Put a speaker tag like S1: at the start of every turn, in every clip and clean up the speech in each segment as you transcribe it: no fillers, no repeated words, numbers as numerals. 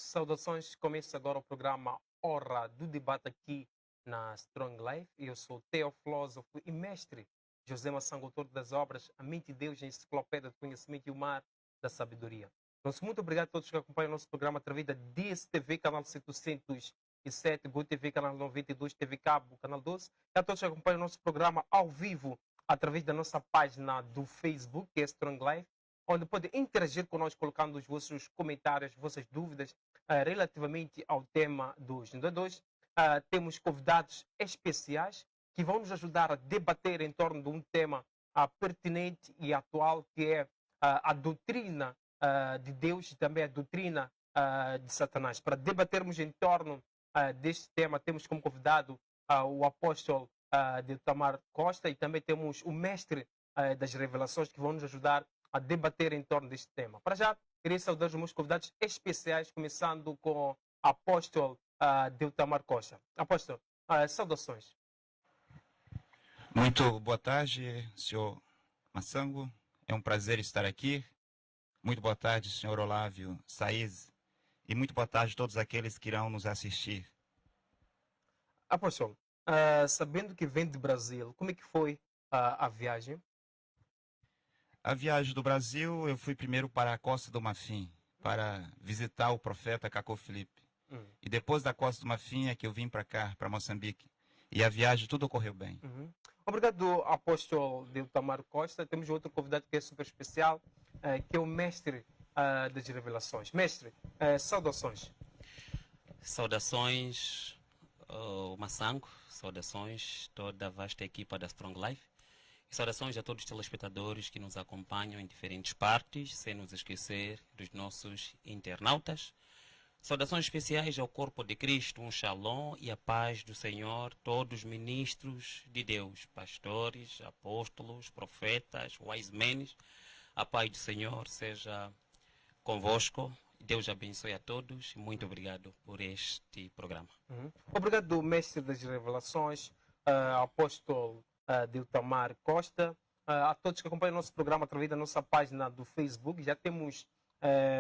S1: Saudações, começa agora o programa Hora do Debate aqui na Strong Life. Eu sou teofilósofo e mestre José Massango, autor das obras A Mente de Deus, a Enciclopédia do Conhecimento e o Mar da Sabedoria. Nosso muito obrigado a todos que acompanham o nosso programa através da DSTV, canal 707, GoTV, canal 92, TV Cabo, canal 12, e a todos que acompanham o nosso programa ao vivo através da nossa página do Facebook, que é Strong Life, onde pode interagir conosco colocando os vossos comentários, vossas dúvidas relativamente ao tema de hoje. No dia de hoje, temos convidados especiais que vão nos ajudar a debater em torno de um tema pertinente e atual, que é a doutrina de Deus e também a doutrina de Satanás. Para debatermos em torno deste tema, temos como convidado o apóstolo Deltamar Costa e também temos o mestre das revelações que vão nos ajudar a debater em torno deste tema. Para já, queria saudar os meus convidados especiais, começando com o apóstolo Deltamar Costa. Apóstolo, saudações.
S2: Muito boa tarde, senhor Massango. É um prazer estar aqui. Muito boa tarde, senhor Olávio Saiz. E muito boa tarde a todos aqueles que irão nos assistir.
S1: Apóstolo, sabendo que vem do Brasil, como é que foi a viagem?
S2: A viagem do Brasil, eu fui primeiro para a Costa do Marfim, para visitar o profeta Cacô Filipe. E depois da Costa do Marfim é que eu vim para cá, para Moçambique. E a viagem tudo ocorreu bem.
S1: Obrigado, apóstolo Deltamar Costa. Temos outro convidado que é super especial, que é o mestre das revelações. Mestre, saudações.
S3: Saudações, Massango. Saudações toda a vasta equipa da Strong Life. E saudações a todos os telespectadores que nos acompanham em diferentes partes, sem nos esquecer dos nossos internautas. Saudações especiais ao corpo de Cristo, um shalom e a paz do Senhor, todos os ministros de Deus, pastores, apóstolos, profetas, wise men. A paz do Senhor seja convosco. Deus abençoe a todos. Muito obrigado por este programa.
S1: Obrigado, mestre das revelações, apóstolo Deltamar Costa, a todos que acompanham o nosso programa através da nossa página do Facebook. Já temos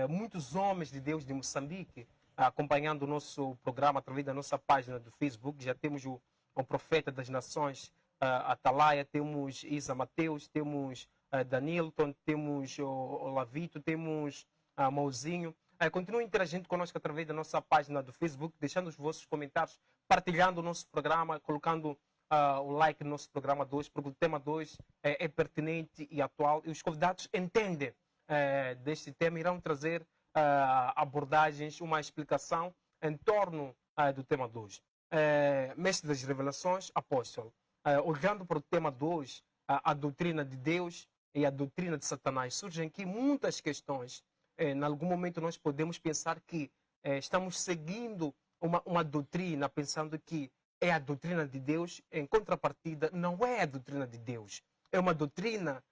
S1: muitos homens de Deus de Moçambique acompanhando o nosso programa através da nossa página do Facebook. Já temos o profeta das nações, Atalaia, temos Isa Mateus, temos Danilton, temos o Lavito, temos Mauzinho. Continuem interagindo conosco através da nossa página do Facebook, deixando os vossos comentários, partilhando o nosso programa, colocando o like no nosso programa 2, porque o tema 2 é pertinente e atual e os convidados entendem deste tema, irão trazer abordagens, uma explicação em torno do tema 2. Mestre das revelações, apóstolo, olhando para o tema 2, a doutrina de Deus e a doutrina de Satanás, surgem aqui muitas questões. Em algum momento nós podemos pensar que estamos seguindo uma doutrina, pensando que é a doutrina de Deus, em contrapartida, não é a doutrina de Deus. É uma doutrina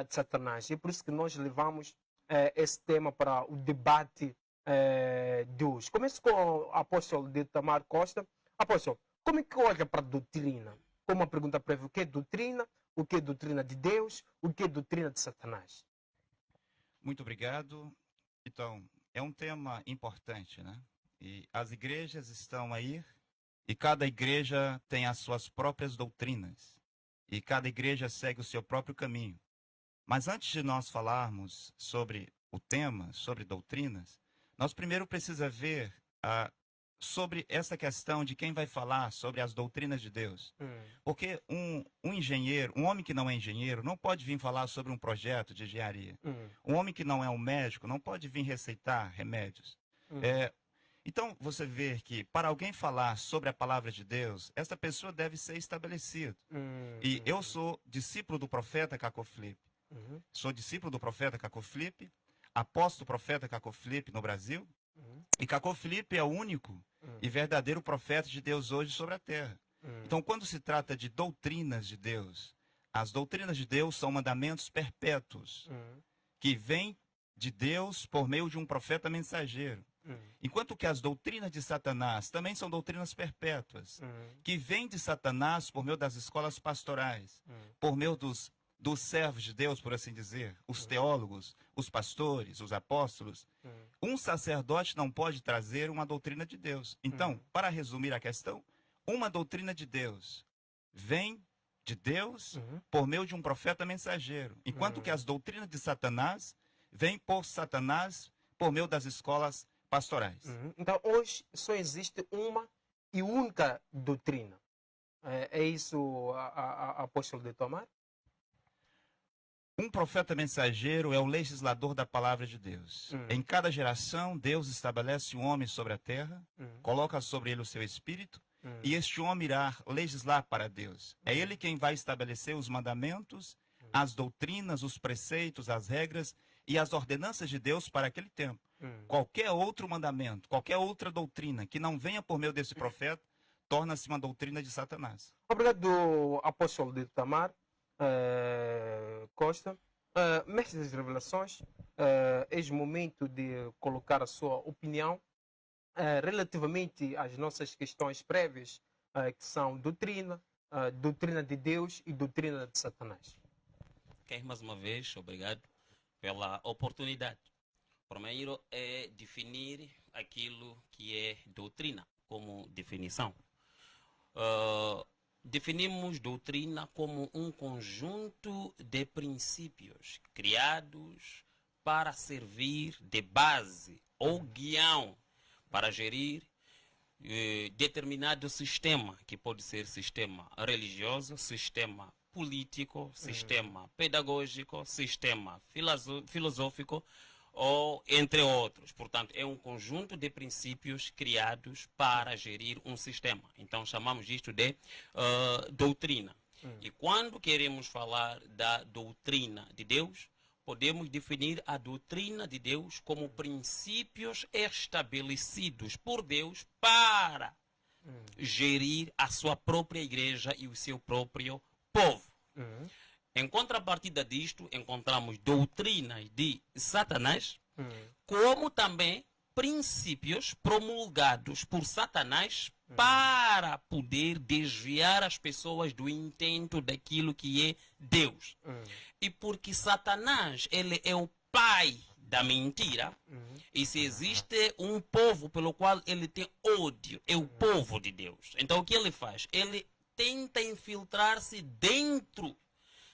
S1: de Satanás. E é por isso que nós levamos esse tema para o debate de hoje. Começo com o apóstolo Deltamar Costa. Apóstolo, como é que olha para a doutrina? Como uma pergunta prévia, o que é doutrina? O que é doutrina de Deus? O que é doutrina de Satanás?
S2: Muito obrigado. Então, é um tema importante, né? E as igrejas estão aí, e cada igreja tem as suas próprias doutrinas. E cada igreja segue o seu próprio caminho. Mas antes de nós falarmos sobre o tema, sobre doutrinas, nós primeiro precisamos ver sobre essa questão de quem vai falar sobre as doutrinas de Deus. Porque um engenheiro, um homem que não é engenheiro, não pode vir falar sobre um projeto de engenharia. Um homem que não é um médico não pode vir receitar remédios. Então, você vê que para alguém falar sobre a palavra de Deus, essa pessoa deve ser estabelecida. E eu sou discípulo do profeta Cacô Filipe. Sou discípulo do profeta Cacô Filipe, apóstolo profeta Cacô Filipe no Brasil. E Cacô Filipe é o único e verdadeiro profeta de Deus hoje sobre a terra. Então, quando se trata de doutrinas de Deus, as doutrinas de Deus são mandamentos perpétuos que vêm de Deus por meio de um profeta mensageiro. Enquanto que as doutrinas de Satanás também são doutrinas perpétuas, que vêm de Satanás por meio das escolas pastorais, por meio dos servos de Deus, por assim dizer, os teólogos, os pastores, os apóstolos, um sacerdote não pode trazer uma doutrina de Deus. Então, para resumir a questão, uma doutrina de Deus vem de Deus por meio de um profeta mensageiro, enquanto que as doutrinas de Satanás vêm por Satanás por meio das escolas pastorais.
S1: Então, hoje só existe uma e única doutrina. É isso, apóstolo de Tomar?
S2: Um profeta mensageiro é o legislador da palavra de Deus. Em cada geração, Deus estabelece um homem sobre a terra, coloca sobre ele o seu espírito, e este homem irá legislar para Deus. É ele quem vai estabelecer os mandamentos, as doutrinas, os preceitos, as regras e as ordenanças de Deus para aquele tempo. Qualquer outro mandamento, qualquer outra doutrina que não venha por meio desse profeta, torna-se uma doutrina de Satanás.
S1: Obrigado, apóstolo de Tamar Costa. Mestre das Revelações, é o momento de colocar a sua opinião relativamente às nossas questões prévias, que são doutrina, doutrina de Deus e doutrina de Satanás.
S3: Ok, mais uma vez, obrigado pela oportunidade. Primeiro é definir aquilo que é doutrina como definição. Definimos doutrina como um conjunto de princípios criados para servir de base ou guião para gerir determinado sistema, que pode ser sistema religioso, sistema político, sistema pedagógico, sistema filosófico, ou entre outros. Portanto, é um conjunto de princípios criados para gerir um sistema. Então, chamamos isto de doutrina. E quando queremos falar da doutrina de Deus, podemos definir a doutrina de Deus como princípios estabelecidos por Deus para gerir a sua própria igreja e o seu próprio povo. Em contrapartida disto, encontramos doutrinas de Satanás, como também princípios promulgados por Satanás para poder desviar as pessoas do intento daquilo que é Deus. E porque Satanás, ele é o pai da mentira, e se existe um povo pelo qual ele tem ódio, é o povo de Deus. Então o que ele faz? Ele tenta infiltrar-se dentro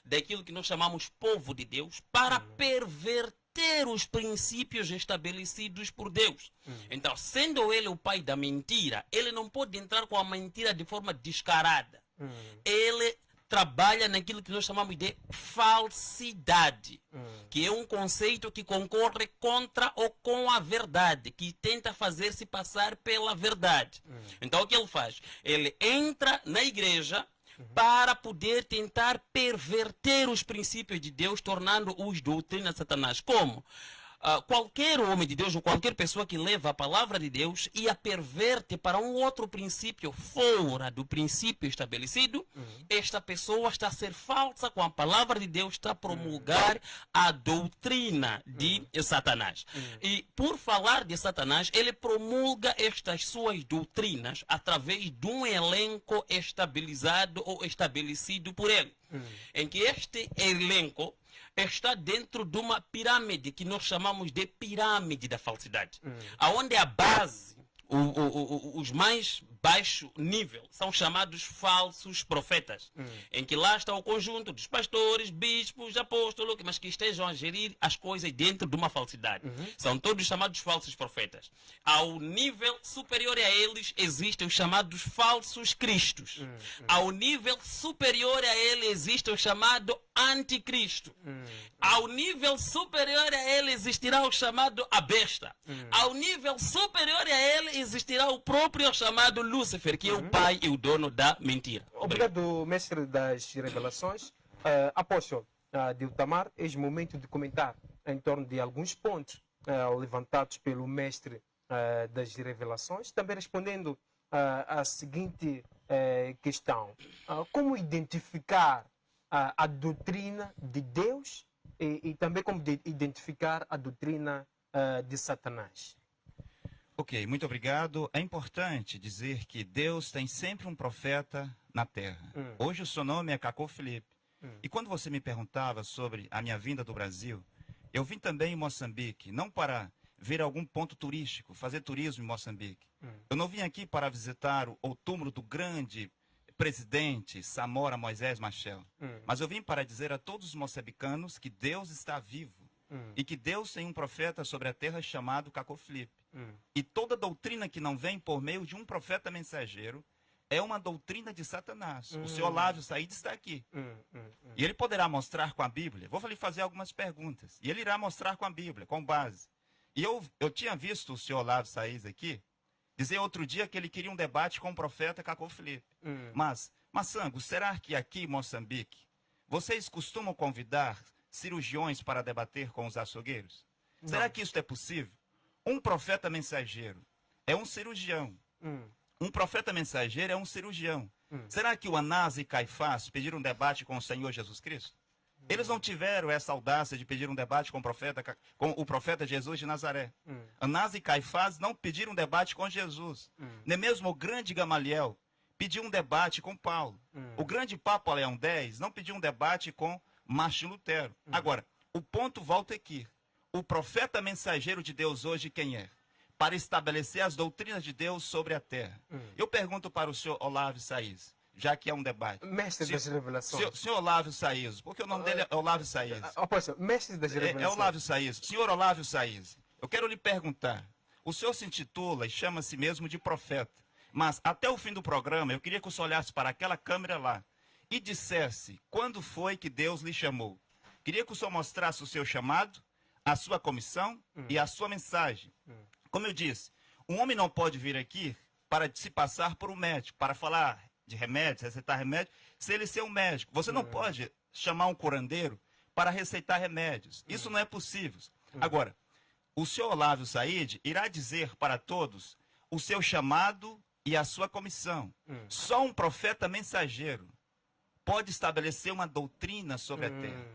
S3: daquilo que nós chamamos povo de Deus para perverter os princípios estabelecidos por Deus. Então, sendo ele o pai da mentira, ele não pode entrar com a mentira de forma descarada. Ele trabalha naquilo que nós chamamos de falsidade, que é um conceito que concorre contra ou com a verdade, que tenta fazer-se passar pela verdade. Então, o que ele faz? Ele entra na igreja para poder tentar perverter os princípios de Deus, tornando-os doutrina de Satanás. Como? Qualquer homem de Deus ou qualquer pessoa que leva a palavra de Deus e a perverte para um outro princípio fora do princípio estabelecido, esta pessoa está a ser falsa com a palavra de Deus, está a promulgar a doutrina de Satanás. E por falar de Satanás, ele promulga estas suas doutrinas através de um elenco estabilizado ou estabelecido por ele. Em que este elenco está dentro de uma pirâmide que nós chamamos de pirâmide da falsidade, aonde a base, os mais baixo nível, são chamados falsos profetas, em que lá está o conjunto dos pastores, bispos, apóstolos, mas que estejam a gerir as coisas dentro de uma falsidade. São todos chamados falsos profetas. Ao nível superior a eles existem os chamados falsos cristos. Ao nível superior a ele existe o chamado anticristo. Ao nível superior a ele existirá o chamado a besta. Ao nível superior a ele existirá o próprio chamado Lúcifer, que é o pai e o dono da mentira.
S1: Obrigado, mestre das revelações. Apóstolo Diltamar, é o momento de comentar em torno de alguns pontos levantados pelo mestre das revelações, também respondendo à seguinte questão. Como identificar a doutrina de Deus e também como identificar a doutrina de Satanás?
S2: Ok, muito obrigado. É importante dizer que Deus tem sempre um profeta na terra. Hoje o seu nome é Cacô Felipe, E quando você me perguntava sobre a minha vinda do Brasil, eu vim também em Moçambique, não para ver algum ponto turístico, fazer turismo em Moçambique. Eu não vim aqui para visitar o túmulo do grande presidente Samora Moisés Machel, mas eu vim para dizer a todos os moçambicanos que Deus está vivo e que Deus tem um profeta sobre a terra chamado Cacó Filipe. E toda doutrina que não vem por meio de um profeta mensageiro é uma doutrina de Satanás. O senhor Olávio Saíde está aqui. E ele poderá mostrar com a Bíblia. Vou lhe fazer algumas perguntas. E ele irá mostrar com a Bíblia, com base. E eu tinha visto o senhor Olávio Saíde aqui dizer outro dia que ele queria um debate com o profeta Cacó Filipe. Mas, Massango, será que aqui em Moçambique vocês costumam convidar cirurgiões para debater com os açougueiros? Não. Será que isso é possível? Um profeta mensageiro é um cirurgião. Um profeta mensageiro é um cirurgião. Será que o Anás e Caifás pediram um debate com o Senhor Jesus Cristo? Eles não tiveram essa audácia de pedir um debate com o profeta Jesus de Nazaré. Anás e Caifás não pediram um debate com Jesus. Nem mesmo o grande Gamaliel pediu um debate com Paulo. O grande Papa Leão X não pediu um debate com Martim Lutero. Agora, o ponto volta aqui. O profeta mensageiro de Deus hoje quem é? Para estabelecer as doutrinas de Deus sobre a terra. Eu pergunto para o senhor Olávio Saíz, já que é um debate.
S1: Mestre das revelações.
S2: Senhor Olávio Saíz, porque o nome dele é Olávio Saíz.
S1: Apóstolo, mestre das revelações.
S2: É Olávio Saíz. Senhor Olávio Saíz, eu quero lhe perguntar. O senhor se intitula e chama a si mesmo de profeta. Mas até o fim do programa, eu queria que o senhor olhasse para aquela câmera lá e dissesse quando foi que Deus lhe chamou. Queria que o senhor mostrasse o seu chamado, a sua comissão e a sua mensagem. Como eu disse, um homem não pode vir aqui para se passar por um médico, para falar de remédios, receitar remédio, se ele ser um médico. Você não pode chamar um curandeiro para receitar remédios. Isso não é possível. Agora, o senhor Olávio Saíde irá dizer para todos o seu chamado e a sua comissão. Só um profeta mensageiro pode estabelecer uma doutrina sobre a terra.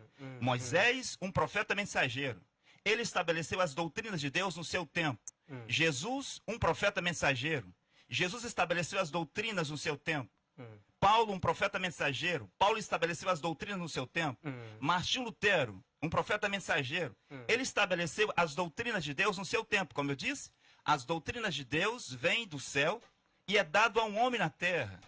S2: Moisés, um profeta mensageiro. Ele estabeleceu as doutrinas de Deus no seu tempo. Jesus, um profeta mensageiro. Jesus estabeleceu as doutrinas no seu tempo. Paulo, um profeta mensageiro. Paulo estabeleceu as doutrinas no seu tempo. Martim Lutero, um profeta mensageiro. Ele estabeleceu as doutrinas de Deus no seu tempo. Como eu disse, as doutrinas de Deus vêm do céu e é dado a um homem na terra.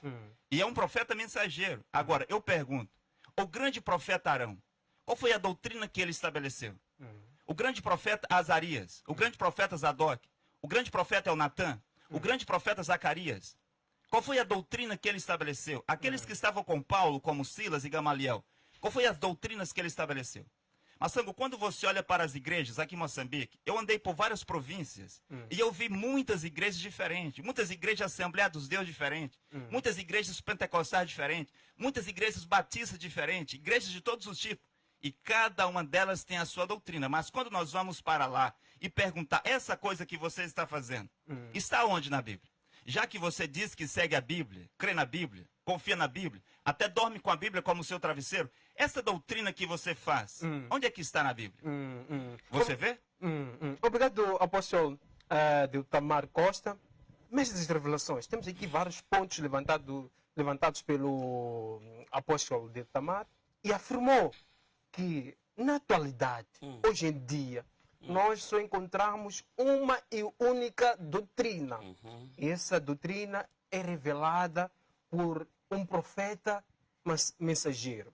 S2: E é um profeta mensageiro. Agora, eu pergunto, o grande profeta Arão, qual foi a doutrina que ele estabeleceu? O grande profeta Azarias, o grande profeta Zadok, o grande profeta Elnatã, o grande profeta Zacarias. Qual foi a doutrina que ele estabeleceu? Aqueles que estavam com Paulo, como Silas e Gamaliel, qual foi as doutrinas que ele estabeleceu? Massango, quando você olha para as igrejas aqui em Moçambique, eu andei por várias províncias e eu vi muitas igrejas diferentes, muitas igrejas Assembleia dos Deus diferentes, muitas igrejas pentecostais diferentes, muitas igrejas batistas diferentes, igrejas de todos os tipos. E cada uma delas tem a sua doutrina. Mas quando nós vamos para lá e perguntar, essa coisa que você está fazendo, está onde na Bíblia? Já que você diz que segue a Bíblia, crê na Bíblia, confia na Bíblia, até dorme com a Bíblia como seu travesseiro, essa doutrina que você faz, onde é que está na Bíblia? Você vê?
S1: Obrigado, apóstolo Diltamar Costa. Mestre das revelações, temos aqui vários pontos levantados pelo apóstolo Diltamar e afirmou que, na atualidade, hoje em dia, nós só encontramos uma e única doutrina. E essa doutrina é revelada por um profeta mensageiro.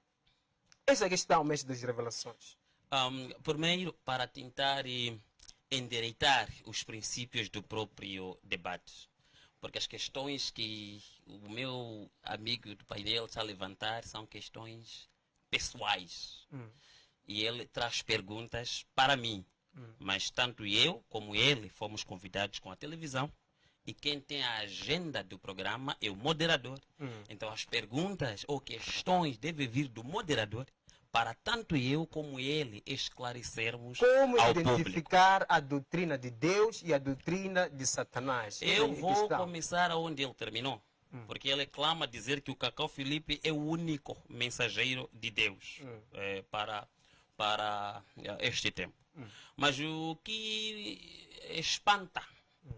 S1: Essa é a questão, mestre das revelações.
S3: Primeiro, para tentar endireitar os princípios do próprio debate. Porque as questões que o meu amigo do painel está a levantar são questões pessoais. E ele traz perguntas para mim. Mas tanto eu como ele fomos convidados com a televisão. E quem tem a agenda do programa é o moderador. Então as perguntas ou questões devem vir do moderador para tanto eu como ele esclarecermos
S1: como
S3: ao
S1: identificar
S3: público.
S1: A doutrina de Deus e a doutrina de Satanás?
S3: Eu vou começar onde ele terminou. Porque ele clama dizer que o Cacó Filipe é o único mensageiro de Deus para este tempo. Mas o que espanta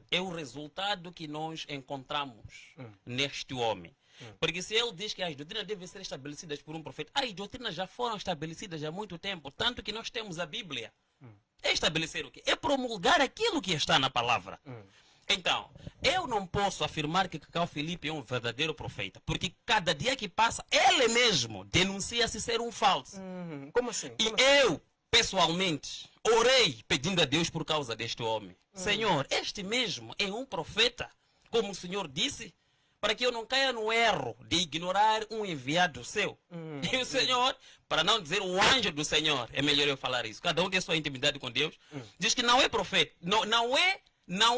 S3: é o resultado que nós encontramos neste homem. Porque se ele diz que as doutrinas devem ser estabelecidas por um profeta, as doutrinas já foram estabelecidas há muito tempo, tanto que nós temos a Bíblia. É estabelecer o quê? É promulgar aquilo que está na palavra. Então, eu não posso afirmar que Cacau Filipe é um verdadeiro profeta, porque cada dia que passa, ele mesmo denuncia-se ser um falso.
S1: Como assim?
S3: E eu, pessoalmente, orei pedindo a Deus por causa deste homem. Senhor, este mesmo é um profeta, como o Senhor disse, para que eu não caia no erro de ignorar um enviado seu. E o Senhor, para não dizer o anjo do Senhor, é melhor eu falar isso. Cada um tem sua intimidade com Deus. Diz que não é profeta. Não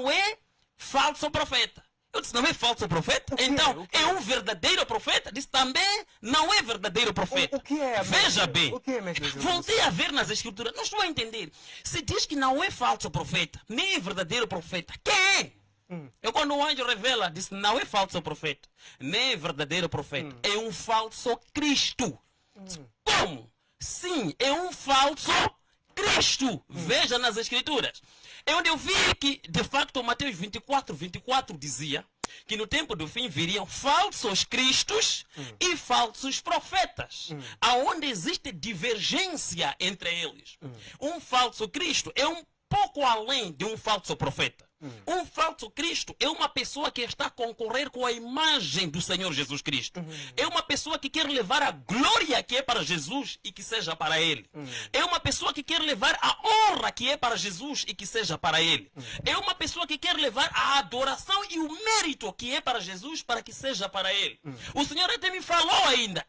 S3: é falso profeta. Eu disse, não é falso profeta? Então, é um verdadeiro profeta? Disse, também não é verdadeiro profeta.
S1: O que é?
S3: Veja bem.
S1: O que é mesmo?
S3: Voltei a ver nas escrituras. Não estou a entender. Se diz que não é falso profeta, nem é verdadeiro profeta, quem é? Eu, quando o anjo revela, disse, não é falso profeta, nem é verdadeiro profeta, é um falso Cristo. Como? Sim, é um falso Cristo. Veja nas escrituras. É onde eu vi que, de facto, Mateus 24 dizia que no tempo do fim viriam falsos cristos e falsos profetas, aonde existe divergência entre eles. Um falso Cristo é um pouco além de um falso profeta. Um falso Cristo é uma pessoa que está a concorrer com a imagem do Senhor Jesus Cristo. É uma pessoa que quer levar a glória que é para Jesus e que seja para Ele. É uma pessoa que quer levar a honra que é para Jesus e que seja para Ele. É uma pessoa que quer levar a adoração e o mérito que é para Jesus para que seja para Ele. O Senhor até me falou ainda,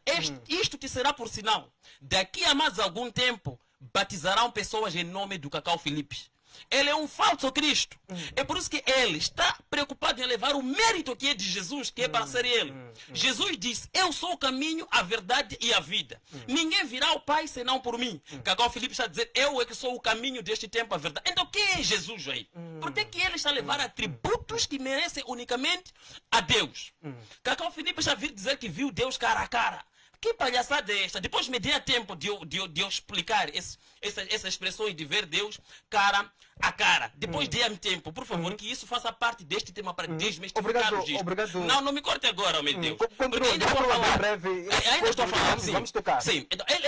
S3: isto te será por sinal. Daqui a mais algum tempo, batizarão pessoas em nome do Cacau Filipe. Ele é um falso Cristo. É por isso que ele está preocupado em levar o mérito que é de Jesus, que é para ser ele. Jesus disse, eu sou o caminho, a verdade e a vida. Ninguém virá ao Pai senão por mim. Cacau Filipe está a dizer, eu é que sou o caminho deste tempo, a verdade. Então quem é Jesus aí? Por que ele está a levar atributos que merecem unicamente a Deus? Cacau Filipe está a vir dizer que viu Deus cara a cara. Que palhaçada é esta? Depois me dê a tempo de eu explicar essas expressões de ver Deus cara a cara. Depois dê-me tempo, por favor, que isso faça parte deste tema para desmistificar o gisto.
S1: Obrigado.
S3: Não me corte agora, meu Deus.
S1: Porque ainda estou a falar. Breve,
S3: ainda estou a falar, sim.
S1: Vamos tocar.
S3: Sim. Então, ele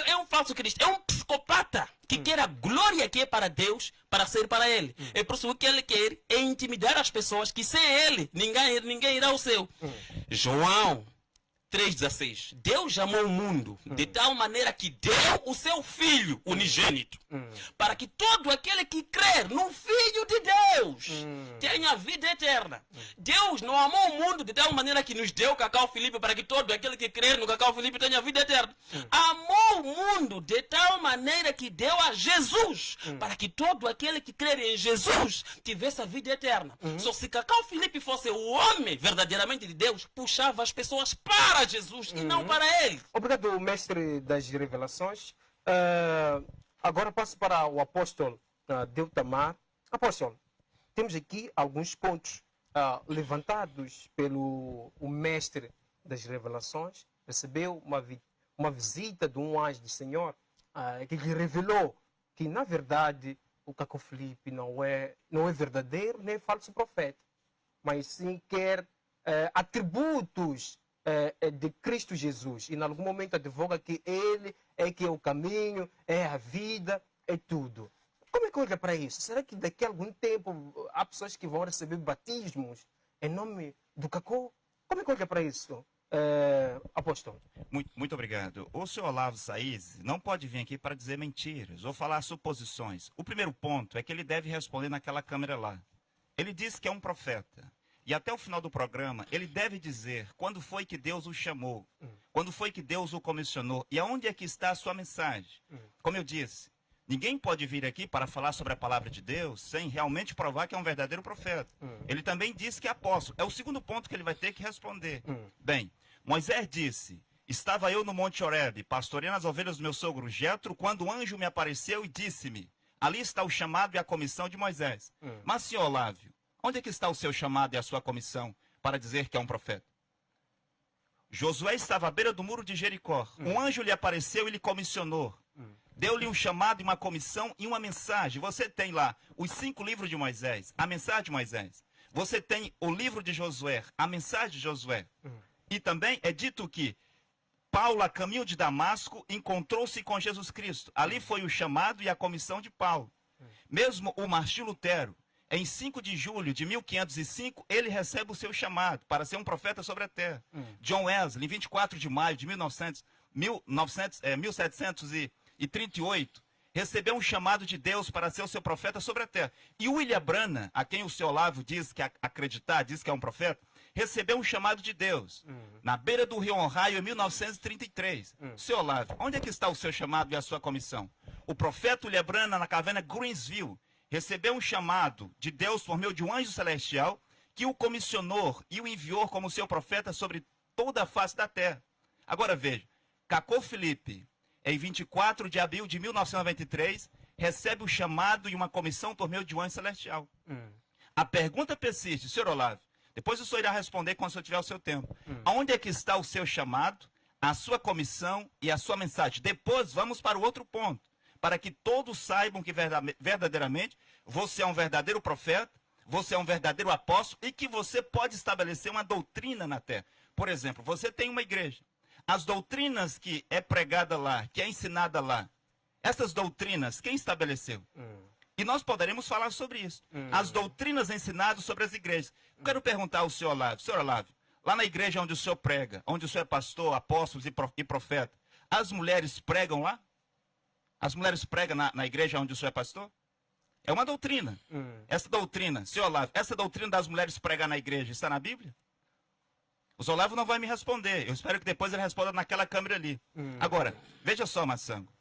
S3: é um falso Cristo. É um psicopata que quer a glória que é para Deus para ser para ele. É por isso que ele quer é intimidar as pessoas que sem ele ninguém irá ao céu. João 3,16. Deus amou o mundo de tal maneira que deu o seu Filho unigênito para que todo aquele que crer no Filho de Deus tenha vida eterna. Deus não amou o mundo de tal maneira que nos deu Cacau Filipe para que todo aquele que crer no Cacau Filipe tenha vida eterna. Amou o mundo de tal maneira que deu a Jesus para que todo aquele que crer em Jesus tivesse a vida eterna. Só se Cacau Filipe fosse o homem verdadeiramente de Deus, puxava as pessoas para Jesus e não para ele.
S1: Obrigado, mestre das revelações. Agora passo para o apóstolo Deltamar. Apóstolo, temos aqui alguns pontos levantados pelo o mestre das revelações. Recebeu uma visita de um anjo do Senhor que lhe revelou que, na verdade, o Cacau Filipe não é verdadeiro nem falso profeta, mas sim quer atributos de Cristo Jesus. E em algum momento advoga que ele é que é o caminho, é a vida, é tudo. Como é que olha para isso? Será que daqui a algum tempo há pessoas que vão receber batismos em nome do Cacau? Como é que olha para isso, apóstolo?
S2: Muito obrigado. O senhor Olavo Saiz não pode vir aqui para dizer mentiras ou falar suposições. O primeiro ponto é que ele deve responder naquela câmera lá. Ele disse que é um profeta. E até o final do programa, ele deve dizer quando foi que Deus o chamou, quando foi que Deus o comissionou e aonde é que está a sua mensagem. Como eu disse, ninguém pode vir aqui para falar sobre a palavra de Deus sem realmente provar que é um verdadeiro profeta. Ele também disse que é apóstolo. É o segundo ponto que ele vai ter que responder. Bem, Moisés disse, estava eu no Monte Horebe, pastoreando as ovelhas do meu sogro Jetro, quando o anjo me apareceu e disse-me, ali está o chamado e a comissão de Moisés. Mas, senhor Olávio, onde é que está o seu chamado e a sua comissão para dizer que é um profeta? Josué estava à beira do muro de Jericó. Um anjo lhe apareceu e lhe comissionou. Deu-lhe um chamado e uma comissão e uma mensagem. Você tem lá os 5 livros de Moisés, a mensagem de Moisés. Você tem o livro de Josué, a mensagem de Josué. E também é dito que Paulo, a caminho de Damasco, encontrou-se com Jesus Cristo. Ali foi o chamado e a comissão de Paulo. Mesmo o Martim Lutero, em 5 de julho de 1505, ele recebe o seu chamado para ser um profeta sobre a terra. John Wesley, em 24 de maio de 1738, recebeu um chamado de Deus para ser o seu profeta sobre a terra. E William Branham, a quem o seu Olavo diz que acreditar, diz que é um profeta, recebeu um chamado de Deus. Na beira do rio Ohio, em 1933. Seu Olavo, onde é que está o seu chamado e a sua comissão? O profeta William Branham, na caverna Greensville, recebeu um chamado de Deus por meio de um anjo celestial que o comissionou e o enviou como seu profeta sobre toda a face da terra. Agora veja, Cacô Felipe, em 24 de abril de 1993, recebe o chamado e uma comissão por meio de um anjo celestial. A pergunta persiste, senhor Olavo, depois o senhor irá responder quando o senhor tiver o seu tempo. Aonde é que está o seu chamado, a sua comissão e a sua mensagem? Depois vamos para o outro ponto, para que todos saibam que verdadeiramente você é um verdadeiro profeta, você é um verdadeiro apóstolo e que você pode estabelecer uma doutrina na terra. Por exemplo, você tem uma igreja. As doutrinas que é pregada lá, que é ensinada lá, essas doutrinas, quem estabeleceu? E nós poderemos falar sobre isso. As doutrinas ensinadas sobre as igrejas. Eu quero perguntar ao senhor Olavo, lá na igreja onde o senhor prega, onde o senhor é pastor, apóstolo e profeta, as mulheres pregam lá? As mulheres pregam na igreja onde o senhor é pastor? É uma doutrina. Essa doutrina, senhor Olavo, essa doutrina das mulheres pregar na igreja está na Bíblia? O senhor Olavo não vai me responder. Eu espero que depois ele responda naquela câmera ali. Agora, veja só, Massango.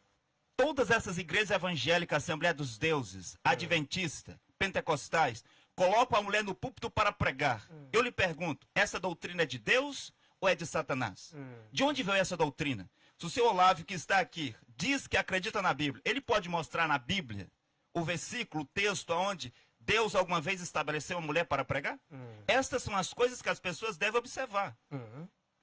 S2: Todas essas igrejas evangélicas, Assembleia dos Deuses, Adventista, Pentecostais, colocam a mulher no púlpito para pregar. Eu lhe pergunto, essa doutrina é de Deus ou é de Satanás? De onde veio essa doutrina? Se o seu Olavo, que está aqui, diz que acredita na Bíblia, ele pode mostrar na Bíblia o versículo, o texto onde Deus alguma vez estabeleceu uma mulher para pregar? Estas são as coisas que as pessoas devem observar.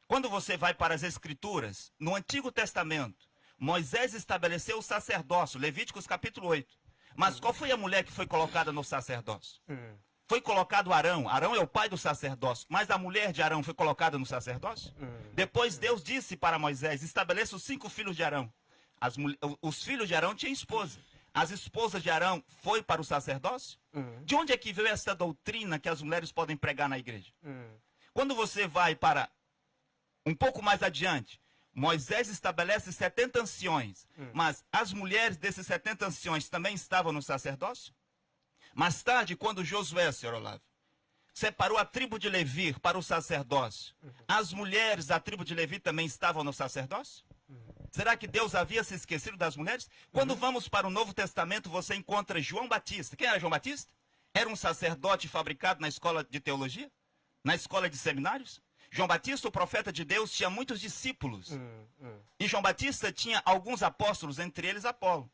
S2: Quando você vai para as Escrituras, no Antigo Testamento, Moisés estabeleceu o sacerdócio, Levíticos capítulo 8. Mas qual foi a mulher que foi colocada no sacerdócio? Foi colocado Arão. Arão é o pai do sacerdócio. Mas a mulher de Arão foi colocada no sacerdócio? Depois Deus disse para Moisés, estabeleça os 5 filhos de Arão. Os filhos de Arão tinham esposa. As esposas de Arão foi para o sacerdócio? De onde é que veio essa doutrina que as mulheres podem pregar na igreja? Quando você vai para um pouco mais adiante, Moisés estabelece 70 anciões, mas as mulheres desses 70 anciões também estavam no sacerdócio? Mais tarde, quando Josué, senhor Olavo, separou a tribo de Levi para o sacerdócio, as mulheres da tribo de Levi também estavam no sacerdócio? Será que Deus havia se esquecido das mulheres? Quando vamos para o Novo Testamento, você encontra João Batista. Quem era João Batista? Era um sacerdote fabricado na escola de teologia? Na escola de seminários? João Batista, o profeta de Deus, tinha muitos discípulos. E João Batista tinha alguns apóstolos, entre eles Apolo.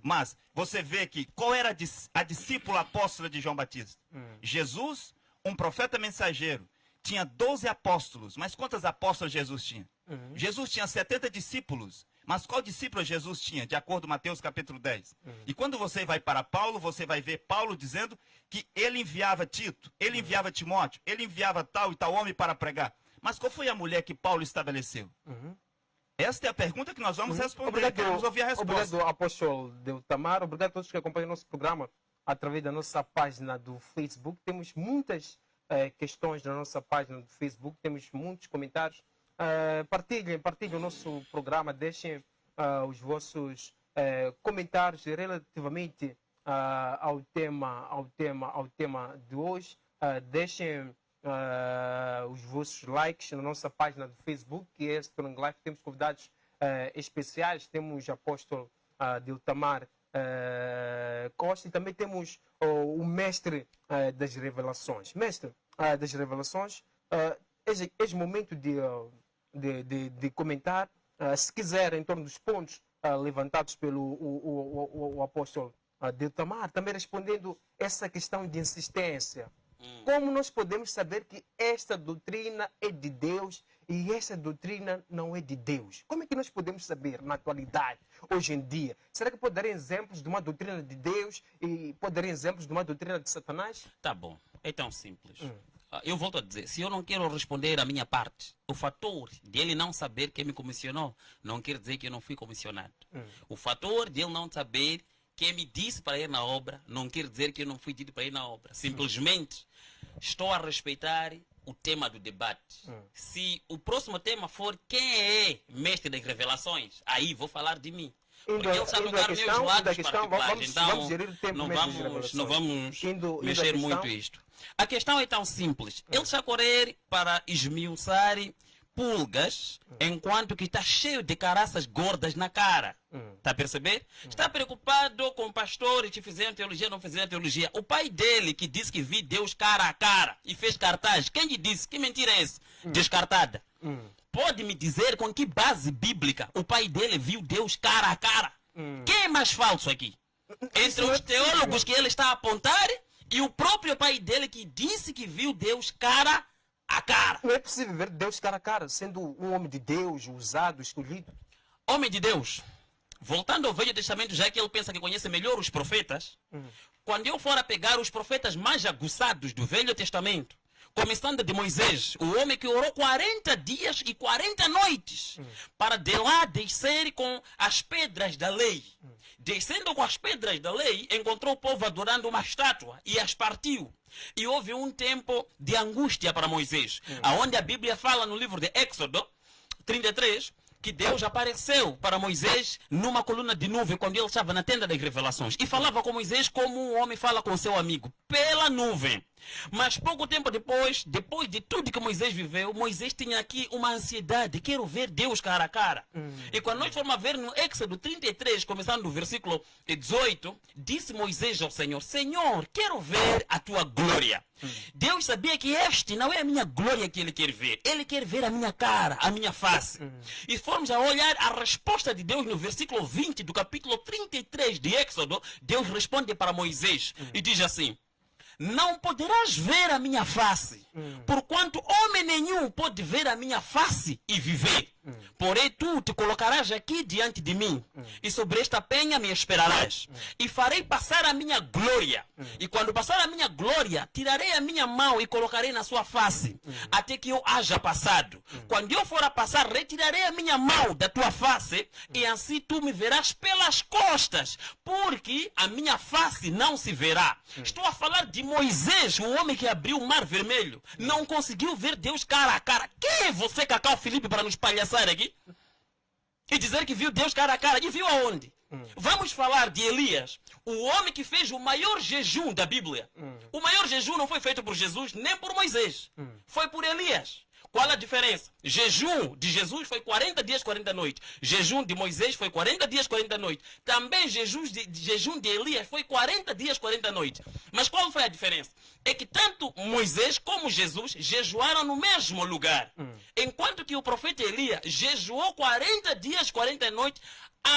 S2: Mas você vê que qual era a discípula apóstola de João Batista? Jesus, um profeta mensageiro, tinha 12 apóstolos. Mas quantas apóstolas Jesus tinha? Jesus tinha 70 discípulos. Mas qual discípulo Jesus tinha? De acordo com Mateus capítulo 10. E quando você vai para Paulo, você vai ver Paulo dizendo que ele enviava Tito, ele enviava Timóteo, ele enviava tal e tal homem para pregar. Mas qual foi a mulher que Paulo estabeleceu? Esta é a pergunta que nós vamos responder. Queremos ouvir a resposta.
S1: Obrigado, apóstolo Deltamar. Obrigado a todos que acompanham o nosso programa através da nossa página do Facebook. Temos muitas questões na nossa página do Facebook, temos muitos comentários. Partilhem o nosso programa, deixem os vossos comentários relativamente ao tema de hoje. Deixem os vossos likes na nossa página do Facebook, que é Strong Life. Temos convidados especiais, temos o apóstolo Deltamar Costa e também temos o mestre das revelações. Mestre das revelações, é momento de comentar, se quiser, em torno dos pontos levantados pelo o apóstolo Deltamar, também respondendo essa questão de insistência. Como nós podemos saber que esta doutrina é de Deus e esta doutrina não é de Deus? Como é que nós podemos saber na atualidade, hoje em dia? Será que pode dar exemplos de uma doutrina de Deus e pode dar exemplos de uma doutrina de Satanás?
S3: Tá bom, é tão simples. eu volto a dizer, se eu não quero responder a minha parte, o fator de ele não saber quem me comissionou não quer dizer que eu não fui comissionado. O fator de ele não saber quem me disse para ir na obra não quer dizer que eu não fui dito para ir na obra. Simplesmente estou a respeitar o tema do debate. Se o próximo tema for quem é mestre das revelações, aí vou falar de mim. Porque ele está a tocar meus lados particulares, então não vamos mexer muito isto. A questão é tão simples. Ele está a correr para esmiuçar pulgas, enquanto que está cheio de caraças gordas na cara. Está a perceber? Está preocupado com pastores que fizeram teologia, não fizeram teologia. O pai dele, que disse que viu Deus cara a cara e fez cartaz, quem lhe disse? Que mentira é essa? Descartada. Pode me dizer com que base bíblica o pai dele viu Deus cara a cara? Quem é mais falso aqui? Entre os teólogos que ele está a apontar e o próprio pai dele que disse que viu Deus cara a cara.
S1: Não é possível ver Deus cara a cara, sendo um homem de Deus, usado, escolhido.
S3: Homem de Deus. Voltando ao Velho Testamento, já que ele pensa que conhece melhor os profetas, quando eu for a pegar os profetas mais aguçados do Velho Testamento, começando de Moisés, o homem que orou 40 dias e 40 noites para de lá descer com as pedras da lei. Descendo com as pedras da lei, encontrou o povo adorando uma estátua e as partiu. E houve um tempo de angústia para Moisés, aonde a Bíblia fala no livro de Êxodo 33, que Deus apareceu para Moisés numa coluna de nuvem quando ele estava na tenda das revelações. E falava com Moisés como um homem fala com seu amigo, pela nuvem. Mas pouco tempo depois de tudo que Moisés viveu, Moisés tinha aqui uma ansiedade, quero ver Deus cara a cara. E quando nós formos a ver no Êxodo 33, começando no versículo 18, disse Moisés ao Senhor, Senhor, quero ver a tua glória. Deus sabia que este não é a minha glória que ele quer ver a minha cara, a minha face. E formos a olhar a resposta de Deus no versículo 20 do capítulo 33 de Êxodo, Deus responde para Moisés e diz assim, não poderás ver a minha face, porquanto homem nenhum pode ver a minha face e viver. Porém, tu te colocarás aqui diante de mim, e sobre esta penha me esperarás, e farei passar a minha glória. E quando passar a minha glória, tirarei a minha mão e colocarei na sua face, até que eu haja passado. Quando eu for a passar, retirarei a minha mão da tua face, e assim tu me verás pelas costas, porque a minha face não se verá. Estou a falar de Moisés, o homem que abriu o mar vermelho, não conseguiu ver Deus cara a cara. Quem é você, Cacau Felipe, para nos palhaçar aqui? E dizer que viu Deus cara a cara. E viu aonde? Vamos falar de Elias, o homem que fez o maior jejum da Bíblia. O maior jejum não foi feito por Jesus, nem por Moisés. Foi por Elias. Qual a diferença? Jejum de Jesus foi 40 dias, 40 noites. Jejum de Moisés foi 40 dias, 40 noites. Também jejum de Elias foi 40 dias, 40 noites. Mas qual foi a diferença? É que tanto Moisés como Jesus jejuaram no mesmo lugar. Enquanto que o profeta Elias jejuou 40 dias, 40 noites,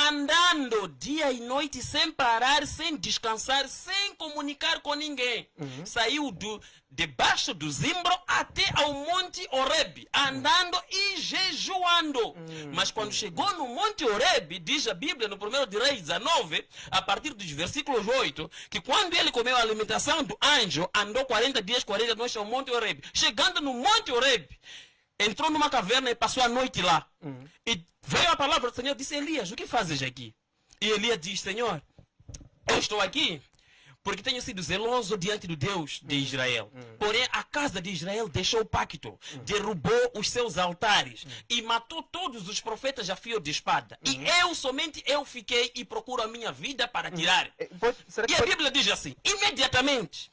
S3: andando dia e noite sem parar, sem descansar, sem comunicar com ninguém. Saiu debaixo do zimbro até ao Monte Horebe, andando e jejuando. Mas quando chegou no Monte Horebe, diz a Bíblia no 1 de Reis 19, a partir dos versículos 8, que quando ele comeu a alimentação do anjo, andou 40 dias, 40 noites ao Monte Horebe. Chegando no Monte Horebe, entrou numa caverna e passou a noite lá. E veio a palavra do Senhor e disse, Elias, o que fazes aqui? E Elias diz, Senhor, eu estou aqui porque tenho sido zeloso diante do Deus de Israel. Porém, a casa de Israel deixou o pacto, derrubou os seus altares e matou todos os profetas a fio de espada. E somente eu fiquei e procuro a minha vida para tirar. E a Bíblia diz assim, imediatamente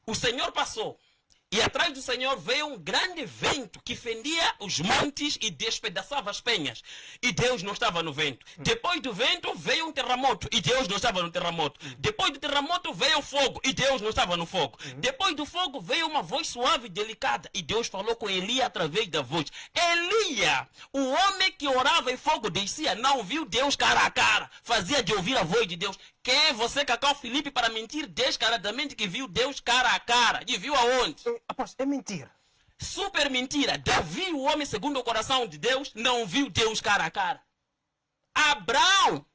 S3: o Senhor passou. E atrás do Senhor veio um grande vento que fendia os montes e despedaçava as penhas. E Deus não estava no vento. Depois do vento veio um terremoto e Deus não estava no terremoto. Depois do terremoto veio o fogo e Deus não estava no fogo. Depois do fogo veio uma voz suave e delicada e Deus falou com Elias através da voz. Elias, o homem que orava e fogo descia, não viu Deus cara a cara. Fazia de ouvir a voz de Deus. Quem é você, Cacau Felipe, para mentir descaradamente que viu Deus cara a cara? E viu aonde?
S1: É mentira.
S3: Super mentira. Davi, o homem segundo o coração de Deus, não viu Deus cara a cara. Abraão,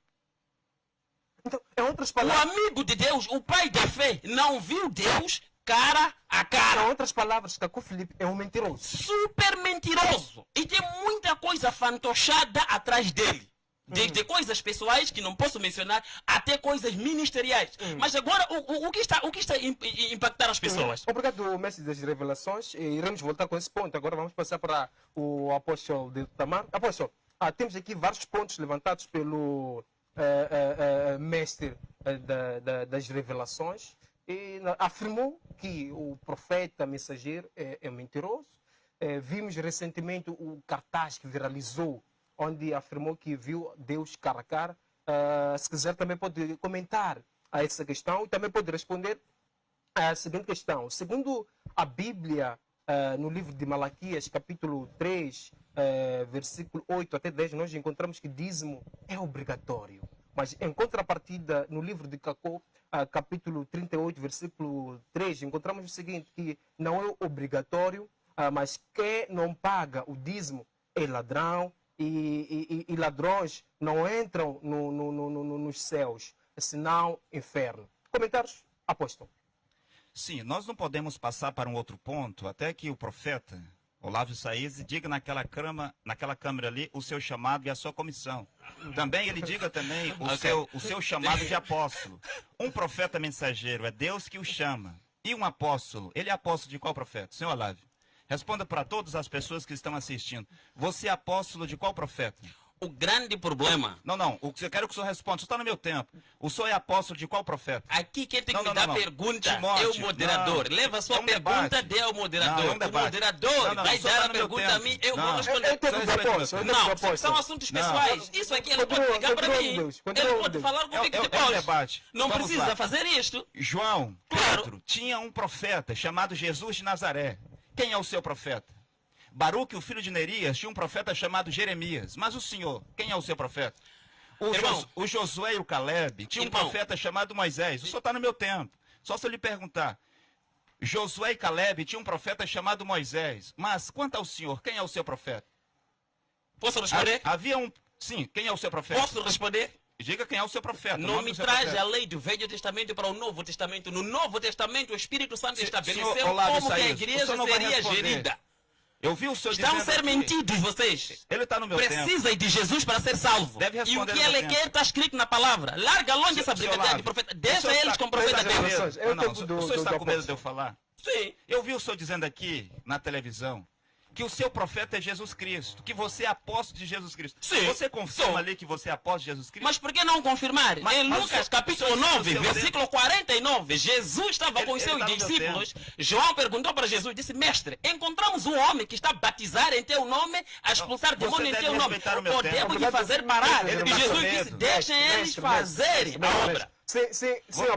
S1: então, em outras
S3: o
S1: palavras,
S3: amigo de Deus, o pai da fé, não viu Deus cara a cara.
S1: Em outras palavras, Cacau Filipe é um mentiroso.
S3: Super mentiroso. E tem muita coisa fantochada atrás dele. Desde coisas pessoais, que não posso mencionar, até coisas ministeriais. Mas agora, o que está a impactar as pessoas?
S1: Obrigado, mestre das revelações. Iremos voltar com esse ponto. Agora vamos passar para o apóstolo de Tamar. Apóstolo, temos aqui vários pontos levantados pelo mestre das revelações. E afirmou que o profeta mensageiro é mentiroso. Vimos recentemente o cartaz que viralizou, onde afirmou que viu Deus cara a cara. Se quiser também pode comentar a essa questão e também pode responder a seguinte questão. Segundo a Bíblia, no livro de Malaquias, capítulo 3, versículo 8 até 10, nós encontramos que dízimo é obrigatório. Mas em contrapartida, no livro de Cacó, capítulo 38, versículo 3, encontramos o seguinte, que não é obrigatório, mas quem não paga o dízimo é ladrão, e ladrões não entram nos céus, senão inferno. Comentários, apóstolo?
S2: Sim, nós não podemos passar para um outro ponto até que o profeta Olavo Saíz diga naquela câmera ali o seu chamado e a sua comissão. Também ele diga também o seu chamado de apóstolo. Um profeta mensageiro é Deus que o chama. E um apóstolo, ele é apóstolo de qual profeta? Senhor Olavo, responda para todas as pessoas que estão assistindo. Você é apóstolo de qual profeta?
S3: O grande problema...
S2: Não. Eu quero que o senhor responda. Só está no meu tempo. O senhor é apóstolo de qual profeta?
S3: Aqui quem tem que me dar pergunta
S2: Timóteo,
S3: é o moderador. Leva a sua pergunta, dê ao moderador. O moderador vai dar a pergunta a mim, eu vou responder. Não, são assuntos pessoais. Isso aqui ele pode ligar para mim. Ele pode falar comigo depois. Não precisa fazer isto.
S2: João, Pedro, tinha um profeta chamado Jesus de Nazaré. Quem é o seu profeta? Baruque, o filho de Nerias, tinha um profeta chamado Jeremias. Mas o senhor, quem é o seu profeta? O Josué e o Caleb tinha um profeta chamado Moisés. O senhor está no meu tempo. Só se eu lhe perguntar. Josué e Caleb tinham um profeta chamado Moisés. Mas quanto ao senhor, quem é o seu profeta?
S3: Posso responder?
S2: Havia um... Sim, quem é o seu profeta?
S3: Posso responder?
S2: Diga quem é o seu profeta.
S3: Não me traz a lei do Velho Testamento para o Novo Testamento. No Novo Testamento, o Espírito Santo estabeleceu como que a igreja seria gerida.
S2: Eu vi o senhor
S3: Estão a ser mentidos vocês.
S2: Ele está no meu tempo.
S3: Precisa de Jesus para ser salvo.
S2: Deve
S3: E o
S2: responder
S3: que ele quer está escrito na palavra. Larga longe essa brincadeira de profeta. Deixa eles com o profeta deles.
S2: O senhor está com medo de eu falar?
S3: Sim.
S2: Eu vi o senhor dizendo aqui na televisão que o seu profeta é Jesus Cristo, que você é apóstolo de Jesus Cristo.
S3: Sim.
S2: Você confirma ali que você é apóstolo de Jesus Cristo?
S3: Mas por que não confirmar? Em Lucas capítulo 9, versículo 49, Jesus estava com os seus discípulos. João perguntou para Jesus, disse, mestre, encontramos um homem que está a batizar em teu nome, a expulsar demônio em teu nome. Podemos lhe fazer parar. E Jesus disse, deixem eles fazerem a obra.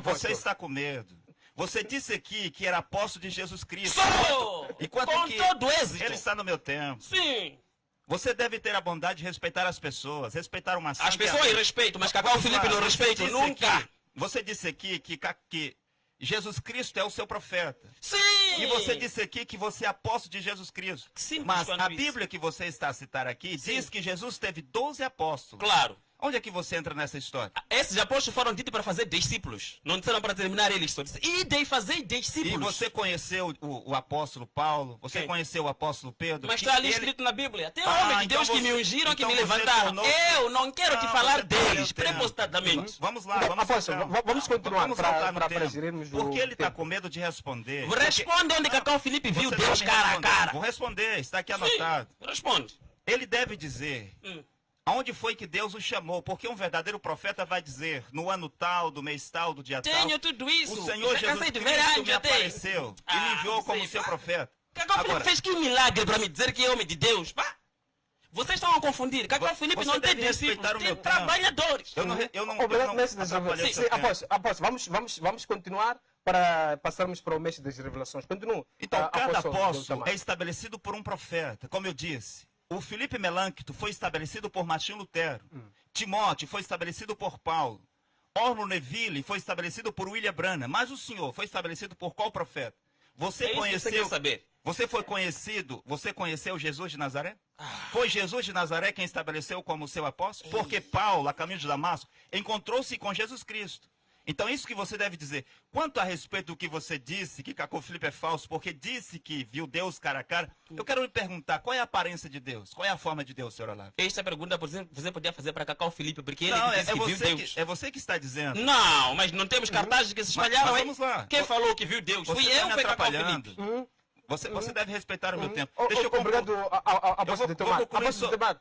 S2: Você está com medo. Você disse aqui que era apóstolo de Jesus Cristo.
S3: Sou!
S2: E quanto
S3: com
S2: que
S3: todo êxito.
S2: Ele está no meu tempo.
S3: Sim.
S2: Você deve ter a bondade de respeitar as pessoas, respeitar uma
S3: As pessoas eu respeito, mas Cacau Filipe não respeito nunca.
S2: Você disse aqui que Jesus Cristo é o seu profeta.
S3: Sim!
S2: E você disse aqui que você é apóstolo de Jesus Cristo.
S3: Simples.
S2: Mas a Bíblia que você está a citar aqui diz que Jesus teve 12 apóstolos.
S3: Claro.
S2: Onde é que você entra nessa história?
S3: Esses apóstolos foram ditos para fazer discípulos. Não disseram para terminar eles só. E de fazer discípulos.
S2: E você conheceu o apóstolo Paulo? Você conheceu o apóstolo Pedro?
S3: Mas está ali escrito na Bíblia. Tem homens de Deus que me ungiram, que me levantaram. Eu não quero te falar deles, prepostatamente.
S2: Vamos lá,
S1: vamos continuar
S2: para gerirmos. Por que ele está com medo de responder?
S3: Responde onde Cacau Filipe viu Deus cara a cara.
S2: Vou responder, está aqui anotado.
S3: Sim, responde.
S2: Ele deve dizer... Aonde foi que Deus o chamou? Porque um verdadeiro profeta vai dizer, no ano tal, do mês tal, do dia tal...
S3: Tenho tudo isso.
S2: O Senhor Jesus Cristo me apareceu e me enviou como seu profeta.
S3: Cacau Filipe fez que milagre para me dizer que é homem de Deus. Vocês estão a confundir. Cacau Filipe não tem discípulos, tem trabalhadores.
S1: Vamos continuar para passarmos para o mestre das revelações. Continua.
S2: Então, cada apóstolo é estabelecido por um profeta, como eu disse. O Filipe Melâncto foi estabelecido por Martinho Lutero. Timóteo foi estabelecido por Paulo. Orno Neville foi estabelecido por William Branham. Mas o senhor foi estabelecido por qual profeta? Você conheceu... Você conheceu Jesus de Nazaré? Foi Jesus de Nazaré quem estabeleceu como seu apóstolo? Porque Paulo, a caminho de Damasco, encontrou-se com Jesus Cristo. Então, isso que você deve dizer. Quanto a respeito do que você disse, que Cacau Felipe é falso, porque disse que viu Deus cara a cara, eu quero lhe perguntar, qual é a aparência de Deus? Qual é a forma de Deus, senhor Olavo?
S3: Esta pergunta você podia fazer para Cacau Felipe, porque ele
S2: Não,
S3: que disse que viu Deus.
S2: é você que está dizendo.
S3: Não, mas não temos cartazes que se espalharam,
S2: Mas
S3: hein?
S2: vamos lá.
S3: Quem falou que viu Deus?
S2: Você
S3: Fui
S2: está
S3: eu,
S2: me
S3: foi Cacau
S2: atrapalhando.
S3: Felipe.
S2: Você deve respeitar o meu tempo. Deixa eu
S1: Obrigado, Aposto de Tomar.
S2: concluir
S1: Aposto de Tomar,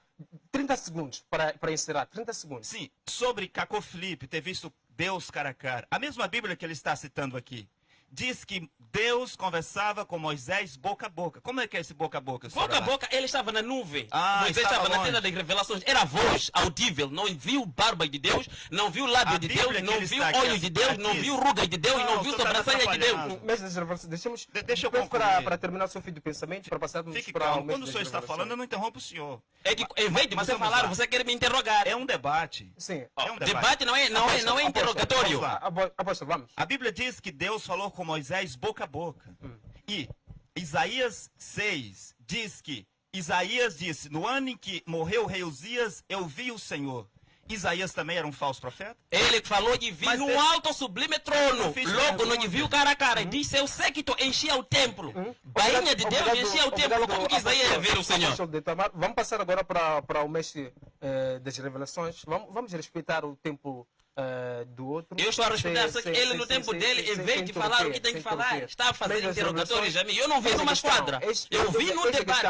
S1: 30 segundos para encerrar. 30 segundos.
S2: Sim, sobre Cacau Felipe ter visto Deus cara a cara. A mesma Bíblia que ele está citando aqui diz que Deus conversava com Moisés boca a boca. Como é que é esse boca a boca, senhor
S3: Boca a
S2: Olavo?
S3: boca, ele estava na nuvem.
S2: Ah,
S3: Moisés
S2: estava
S3: estava na
S2: longe.
S3: tenda das revelações. Era voz audível. Não viu barba de Deus, não viu lábio
S2: A
S3: de
S2: Bíblia
S3: Deus,
S2: que
S3: não
S2: ele
S3: viu
S2: está aqui
S3: olho de Deus,
S2: aqui.
S3: não viu ruga de Deus,
S2: Não,
S3: não
S2: o
S3: viu
S2: senhor está me
S3: sobrancelha de Deus.
S2: atrapalhando.
S1: Mestre das revelações, deixemos
S2: Deixa eu concluir.
S1: para terminar o seu fim do pensamento, para passarmos
S2: Fique
S1: para
S2: calmo.
S1: o mestre
S2: Quando o
S1: das
S2: senhor está
S1: revelações.
S2: falando, eu não interrompo o senhor.
S3: É que, em vez de
S2: Mas
S3: você
S2: vamos
S3: falar,
S2: lá.
S3: você quer me interrogar.
S2: É um debate.
S1: Sim.
S2: É um
S3: Debate não é
S1: Apóstolo,
S3: interrogatório.
S1: Apóstolo, vamos.
S2: A Bíblia diz que Deus falou com Moisés boca a boca. E Isaías 6 diz que Isaías disse: no ano em que morreu o rei Uzias, eu vi o Senhor. Isaías também era um falso profeta?
S3: Ele falou de vir
S2: Mas
S3: num
S2: ele-
S3: alto sublime trono.
S2: Eu fiz
S3: Logo não
S2: pergunta.
S3: de viu cara a cara. Diz seu séquito enchia o templo. Bainha de Deus enchia o templo. Como que Isaías ia ver o Senhor?
S1: Apóstolo de Tomar. Vamos passar agora para o mestre das revelações. Vamos respeitar o tempo do outro.
S3: Eu estou a respeitar, só que ele no tempo dele, em vez de falar o que tem que falar, está a fazer interrogatórios a mim. Eu não vi numa esquadra. Eu vi no debate.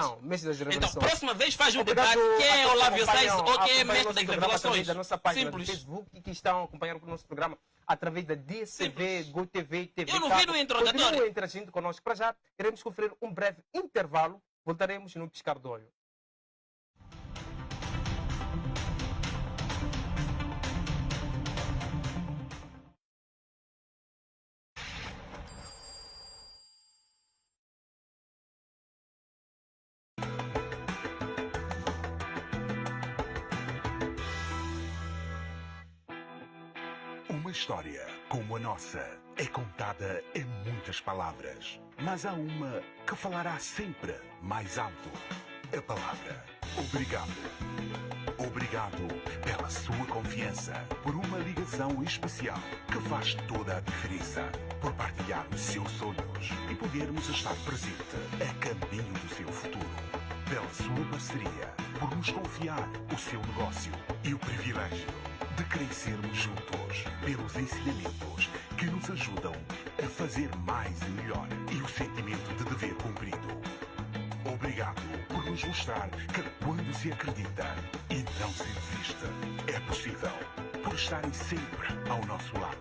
S3: Então, próxima vez faz um debate. Quem é Olavo Sais ou quem é mestre das revelações?
S1: Da nossa página do
S3: Simples.
S1: Facebook e que estão acompanhando o nosso programa através da DCV, GoTV, TV.
S3: Eu não vi no interrogatório.
S1: Continuem interagindo conosco. Para já, queremos conferir um breve intervalo. Voltaremos no piscar do olho.
S4: Uma história como a nossa é contada em muitas palavras, mas há uma que falará sempre mais alto. A palavra obrigado. Obrigado pela sua confiança, por uma ligação especial que faz toda a diferença, por partilhar os seus sonhos e podermos estar presente a caminho do seu futuro. Pela sua parceria, por nos confiar o seu negócio e o privilégio de crescermos juntos, pelos ensinamentos que nos ajudam a fazer mais e melhor e o sentimento de dever cumprido. Obrigado por nos mostrar que quando se acredita e não se desiste, é possível. Por estarem sempre ao nosso lado.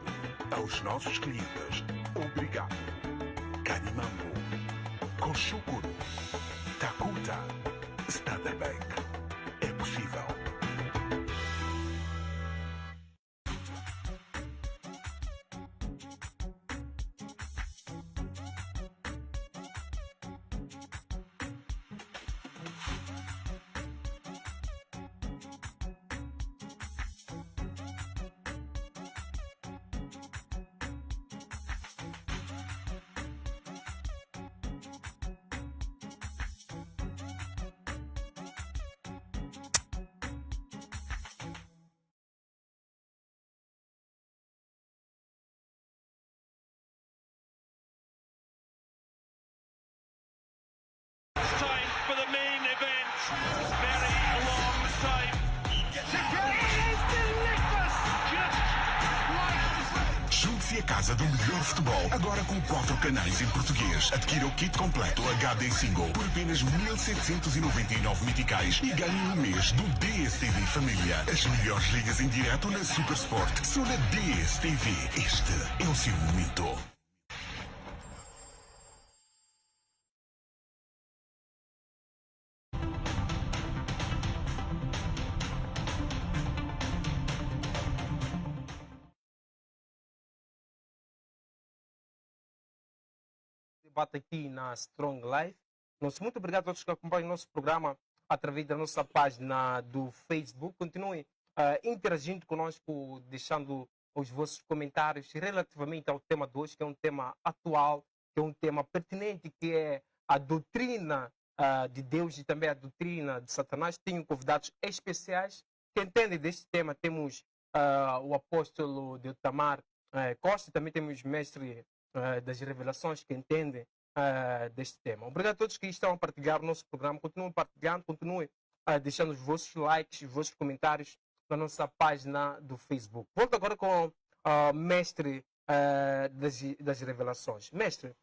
S4: Aos nossos clientes, obrigado. Canimambo, Koshukuru, Takuta, Standard Bank. É possível.
S5: Time for the main event. Very long time.
S4: Junte-se à casa do melhor futebol, agora com 4 canais em português. Adquira o kit completo HD Single por apenas 1.799 meticais e ganhe um mês do DSTV Família. As melhores ligas em direto na Super Sport são na DSTV. Este é o seu momento.
S1: Debate aqui na Strong Life. Muito obrigado a todos que acompanham o nosso programa através da nossa página do Facebook. Continuem interagindo conosco, deixando os vossos comentários relativamente ao tema de hoje, que é um tema atual, que é um tema pertinente, que é a doutrina de Deus e também a doutrina de Satanás. Tenho convidados especiais que entendem deste tema. Temos o apóstolo Deutamar Costa, também temos mestre das revelações que entendem deste tema. Obrigado a todos que estão a partilhar o nosso programa. Continuem partilhando, continuem deixando os vossos likes, os vossos comentários na nossa página do Facebook. Volto agora com o mestre das revelações. Mestre,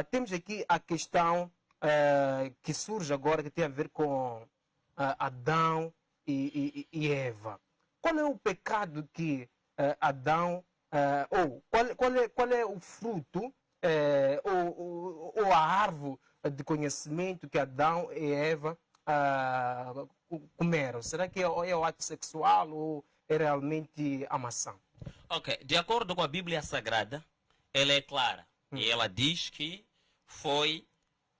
S1: temos aqui a questão que surge agora, que tem a ver com Adão e Eva. Qual é o pecado que Adão, ou qual é o fruto, ou a árvore de conhecimento que Adão e Eva comeram? Será que é o ato sexual ou é realmente a maçã?
S3: Ok, de acordo com a Bíblia Sagrada, ela é clara. E ela diz que foi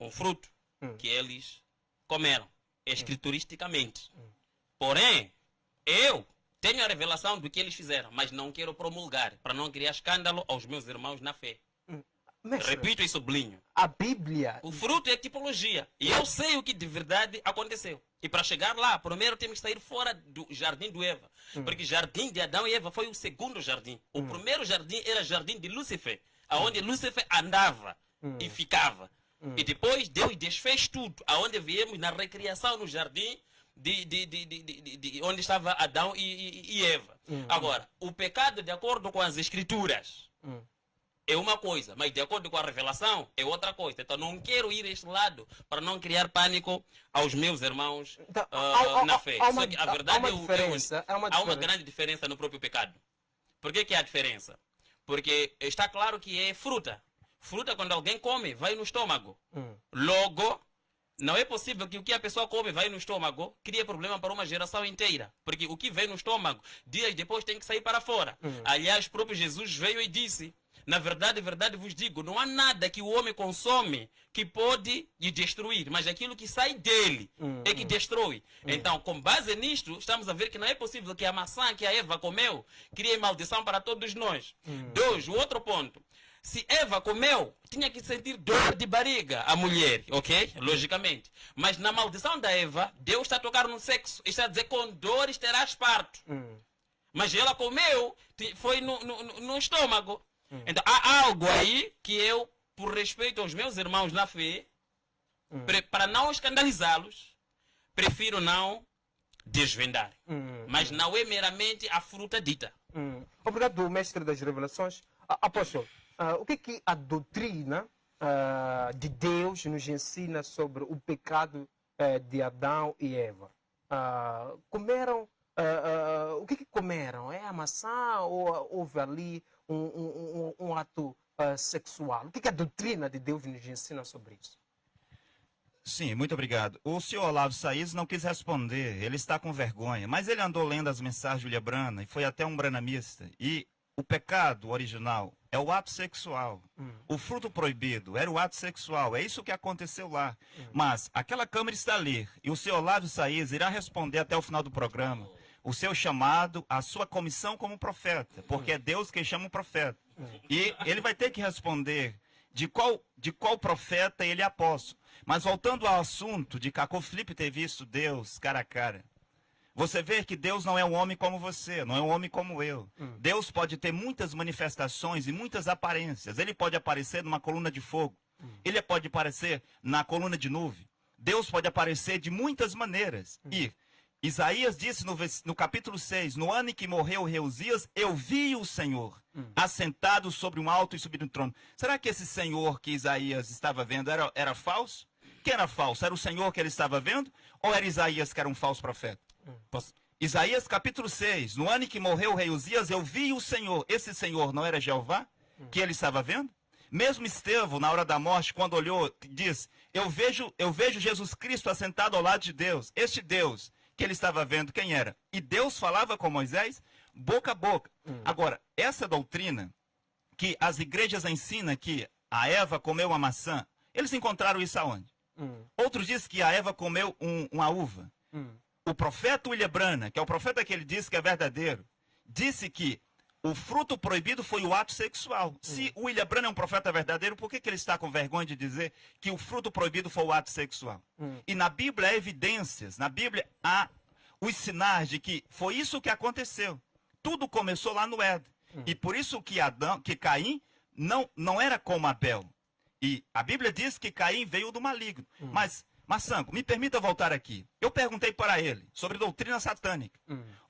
S3: um fruto que eles comeram, escrituristicamente. Porém, eu tenho a revelação do que eles fizeram, mas não quero promulgar, para não criar escândalo aos meus irmãos na fé.
S1: Mestre,
S3: Repito e sublinho.
S1: a Bíblia...
S3: O fruto é tipologia. E eu sei o que de verdade aconteceu. E para chegar lá, primeiro temos que sair fora do jardim do Eva. Porque o jardim de Adão e Eva foi o segundo jardim. O primeiro jardim era o jardim de Lúcifer, onde Lúcifer andava e ficava. E depois Deus desfez tudo, aonde viemos na recriação no jardim de onde estava Adão e Eva. Agora, o pecado, de acordo com as escrituras, é uma coisa, mas de acordo com a revelação é outra coisa. Então não quero ir a este lado para não criar pânico aos meus irmãos na fé. Só que a verdade há uma grande diferença no próprio pecado. Por que há diferença? Porque está claro que é fruta. Fruta, quando alguém come, vai no estômago. Logo, não é possível que o que a pessoa come vai no estômago crie problema para uma geração inteira. Porque o que vem no estômago, dias depois tem que sair para fora. Aliás, o próprio Jesus veio e disse: na verdade vos digo, não há nada que o homem consome que pode lhe destruir, mas aquilo que sai dele é que destrói. Então, com base nisto, estamos a ver que não é possível que a maçã que a Eva comeu crie maldição para todos nós. Dois, o outro ponto. Se Eva comeu, tinha que sentir dor de barriga, a mulher, ok? Logicamente. Mas na maldição da Eva, Deus está a tocar no sexo. Está a dizer, com dores terás parto. Mas ela comeu, foi no estômago. Então, há algo aí que eu, por respeito aos meus irmãos na fé, para não escandalizá-los, prefiro não desvendar. Mas não é meramente a fruta dita.
S1: Obrigado, mestre das revelações. Apóstolo, o que a doutrina de Deus nos ensina sobre o pecado de Adão e Eva? Comeram, o que comeram? É a maçã ou houve ali um ato sexual? O que a doutrina de Deus nos ensina sobre isso?
S2: Sim, muito obrigado. O senhor Olavo Saís não quis responder, ele está com vergonha, mas ele andou lendo as mensagens de Júlia Brana e foi até um branamista. E o pecado original é o ato sexual. O fruto proibido era o ato sexual. É isso que aconteceu lá. Mas aquela câmera está ali e o senhor Olavo Saís irá responder até o final do programa o seu chamado, a sua comissão como profeta, porque é Deus quem chama o profeta. E ele vai ter que responder de qual profeta ele é apóstolo. Mas voltando ao assunto de Cacô Felipe ter visto Deus cara a cara, você vê que Deus não é um homem como você, não é um homem como eu. Deus pode ter muitas manifestações e muitas aparências. Ele pode aparecer numa coluna de fogo. Ele pode aparecer na coluna de nuvem. Deus pode aparecer de muitas maneiras. E Isaías disse no capítulo 6, no ano em que morreu o rei Uzias, eu vi o Senhor assentado sobre um alto e subido no trono. Será que esse Senhor que Isaías estava vendo era falso? Quem era falso? Era o Senhor que ele estava vendo? Ou era Isaías que era um falso profeta? Isaías capítulo 6, no ano em que morreu o rei Uzias, eu vi o Senhor. Esse Senhor não era Jeová que ele estava vendo? Mesmo Estevão, na hora da morte, quando olhou, diz, eu vejo Jesus Cristo assentado ao lado de Deus. Este Deus que ele estava vendo, quem era? E Deus falava com Moisés boca a boca. Agora, essa doutrina que as igrejas ensinam que a Eva comeu a maçã, eles encontraram isso aonde? Outros dizem que a Eva comeu uma uva. O profeta William Brana, que é o profeta que ele disse que é verdadeiro, disse que o fruto proibido foi o ato sexual. Se o William Brana é um profeta verdadeiro, por que ele está com vergonha de dizer que o fruto proibido foi o ato sexual? E na Bíblia há evidências, na Bíblia há os sinais de que foi isso que aconteceu. Tudo começou lá no Éden. E por isso que Caim não era como Abel. E a Bíblia diz que Caim veio do maligno. Mas, Massango, me permita voltar aqui. Eu perguntei para ele sobre doutrina satânica.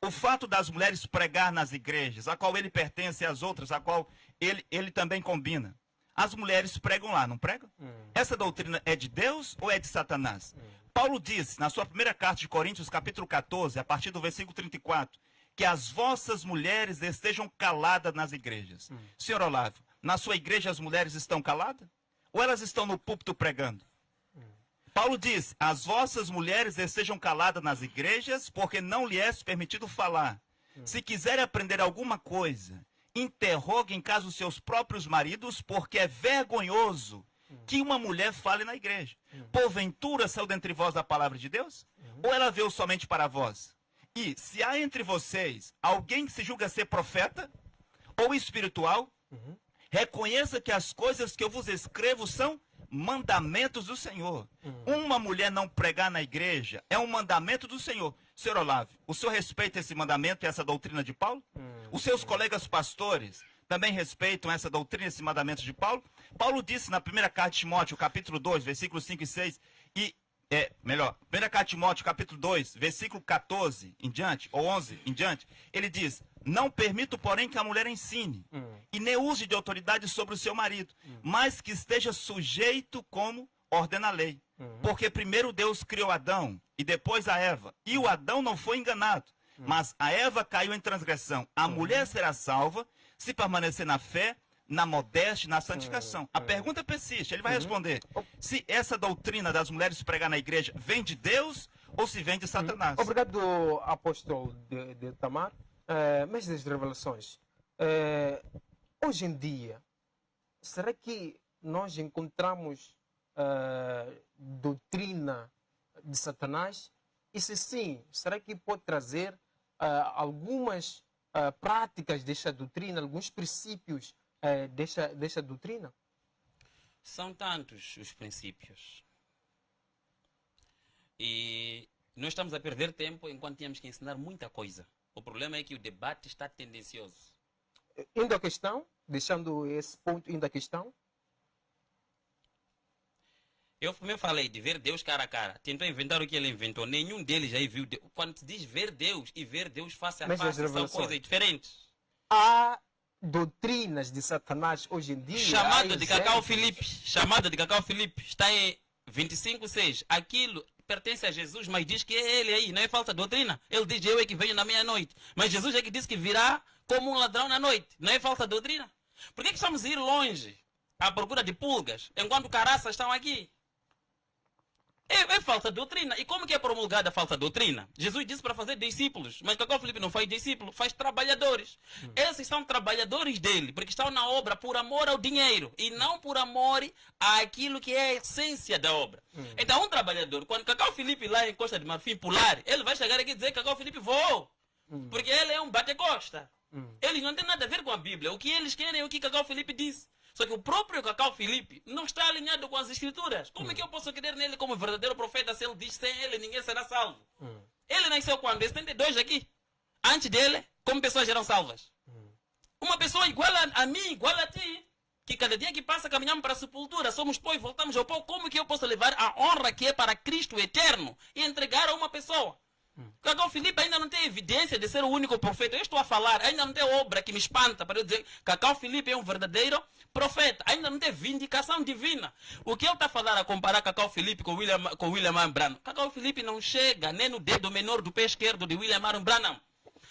S2: O fato das mulheres pregar nas igrejas, a qual ele pertence e as outras, a qual ele também combina. As mulheres pregam lá, não pregam? Essa doutrina é de Deus ou é de Satanás? Paulo diz, na sua primeira carta de Coríntios, capítulo 14, a partir do versículo 34, que as vossas mulheres estejam caladas nas igrejas. Senhor Olavo, na sua igreja as mulheres estão caladas? Ou elas estão no púlpito pregando? Paulo diz, as vossas mulheres estejam caladas nas igrejas, porque não lhe é permitido falar. Se quiserem aprender alguma coisa, interroguem em casa os seus próprios maridos, porque é vergonhoso que uma mulher fale na igreja. Porventura saiu dentre vós a palavra de Deus? Ou ela veio somente para vós? E se há entre vocês alguém que se julga ser profeta ou espiritual, reconheça que as coisas que eu vos escrevo são mandamentos do Senhor. Uma mulher não pregar na igreja é um mandamento do Senhor. Senhor Olavo, o senhor respeita esse mandamento e essa doutrina de Paulo? Os seus colegas pastores também respeitam essa doutrina, esse mandamento de Paulo? Paulo disse na primeira carta de Timóteo, capítulo 2, versículos 5 e 6, primeira carta de Timóteo, capítulo 2, versículo 14 em diante, ou 11 em diante, ele diz, não permito, porém, que a mulher ensine, e nem use de autoridade sobre o seu marido, mas que esteja sujeito como ordena a lei. Porque primeiro Deus criou Adão, e depois a Eva, e o Adão não foi enganado, mas a Eva caiu em transgressão. A mulher será salva se permanecer na fé, na modéstia, na santificação. A pergunta persiste, ele vai responder se essa doutrina das mulheres pregar na igreja vem de Deus ou se vem de Satanás.
S1: Obrigado, apóstolo de Tamar. Mestre das revelações, hoje em dia, será que nós encontramos doutrina de Satanás? E se sim, será que pode trazer algumas práticas desta doutrina, alguns princípios desta doutrina?
S3: São tantos os princípios. E nós estamos a perder tempo enquanto tínhamos que ensinar muita coisa. O problema é que o debate está tendencioso.
S1: Indo à questão, deixando esse ponto indo à questão.
S3: Eu primeiro falei de ver Deus cara a cara. Tentou inventar o que ele inventou. Nenhum deles aí viu Deus. Quando se diz ver Deus e ver Deus face a face, são coisas diferentes.
S1: Há doutrinas de Satanás hoje em dia.
S3: Chamada de Cacau Filipe. Chamada de Cacau Filipe. Está em 25:6. Aquilo pertence a Jesus, mas diz que é ele aí, não é falsa doutrina. Ele diz, eu é que venho na meia-noite. Mas Jesus é que disse que virá como um ladrão na noite. Não é falsa doutrina? Por que estamos a ir longe à procura de pulgas, enquanto caraças estão aqui? É falsa doutrina. E como que é promulgada a falsa doutrina? Jesus disse para fazer discípulos, mas Cacau Filipe não faz discípulo, faz trabalhadores. Esses são trabalhadores dele, porque estão na obra por amor ao dinheiro e não por amor àquilo que é a essência da obra. Então um trabalhador, quando Cacau Filipe lá em Costa de Marfim pular, ele vai chegar aqui e dizer que Cacau Filipe voou, porque ele é um bate-costa. Eles não têm nada a ver com a Bíblia. O que eles querem é o que Cacau Filipe disse. Só que o próprio Cacau Filipe não está alinhado com as escrituras. Como é que eu posso crer nele como verdadeiro profeta se ele diz sem ele ninguém será salvo? Ele nasceu quando? Em 72 aqui. Antes dele, como pessoas eram salvas? Uma pessoa igual a mim, igual a ti, que cada dia que passa caminhamos para a sepultura, somos pó e voltamos ao pó. Como que eu posso levar a honra que é para Cristo eterno e entregar a uma pessoa? Cacau Filipe ainda não tem evidência de ser o único profeta. Eu estou a falar, ainda não tem obra que me espanta para eu dizer que Cacau Filipe é um verdadeiro profeta. Ainda não tem vindicação divina. O que eu estou a falar a comparar Cacau Filipe com William Marion Branham? Cacau Filipe não chega nem no dedo menor do pé esquerdo de William Marion Branham.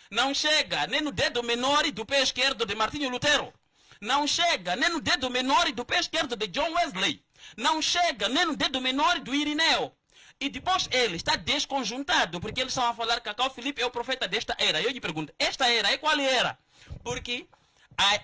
S3: Não chega nem no dedo menor do pé esquerdo de Martinho Lutero. Não chega nem no dedo menor do pé esquerdo de John Wesley. Não chega nem no dedo menor do Irineu. E depois ele está desconjuntado, porque eles estão a falar que Cacau Filipe é o profeta desta era. Eu lhe pergunto, esta era é qual era? Porque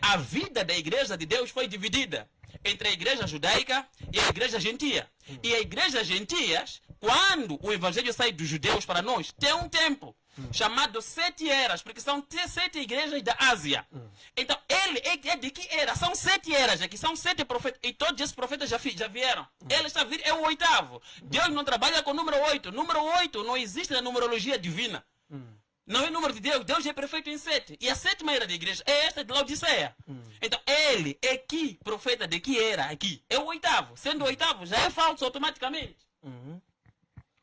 S3: a vida da igreja de Deus foi dividida entre a igreja judaica e a igreja gentia. E a igreja gentias, quando o evangelho sai dos judeus para nós, tem um tempo chamado 7 eras, porque são 7 igrejas da Ásia. Então, ele é de que era? São 7 eras aqui, são 7 profetas, e todos esses profetas já vieram. Ele está vindo, é o 8º. Deus não trabalha com o número 8. Número 8 não existe na numerologia divina. Não é número de Deus. Deus é perfeito em 7. E a 7ª era da igreja é esta de Laodiceia. Então, ele é que profeta de que era aqui? É o 8º. Sendo o 8º, já é falso automaticamente.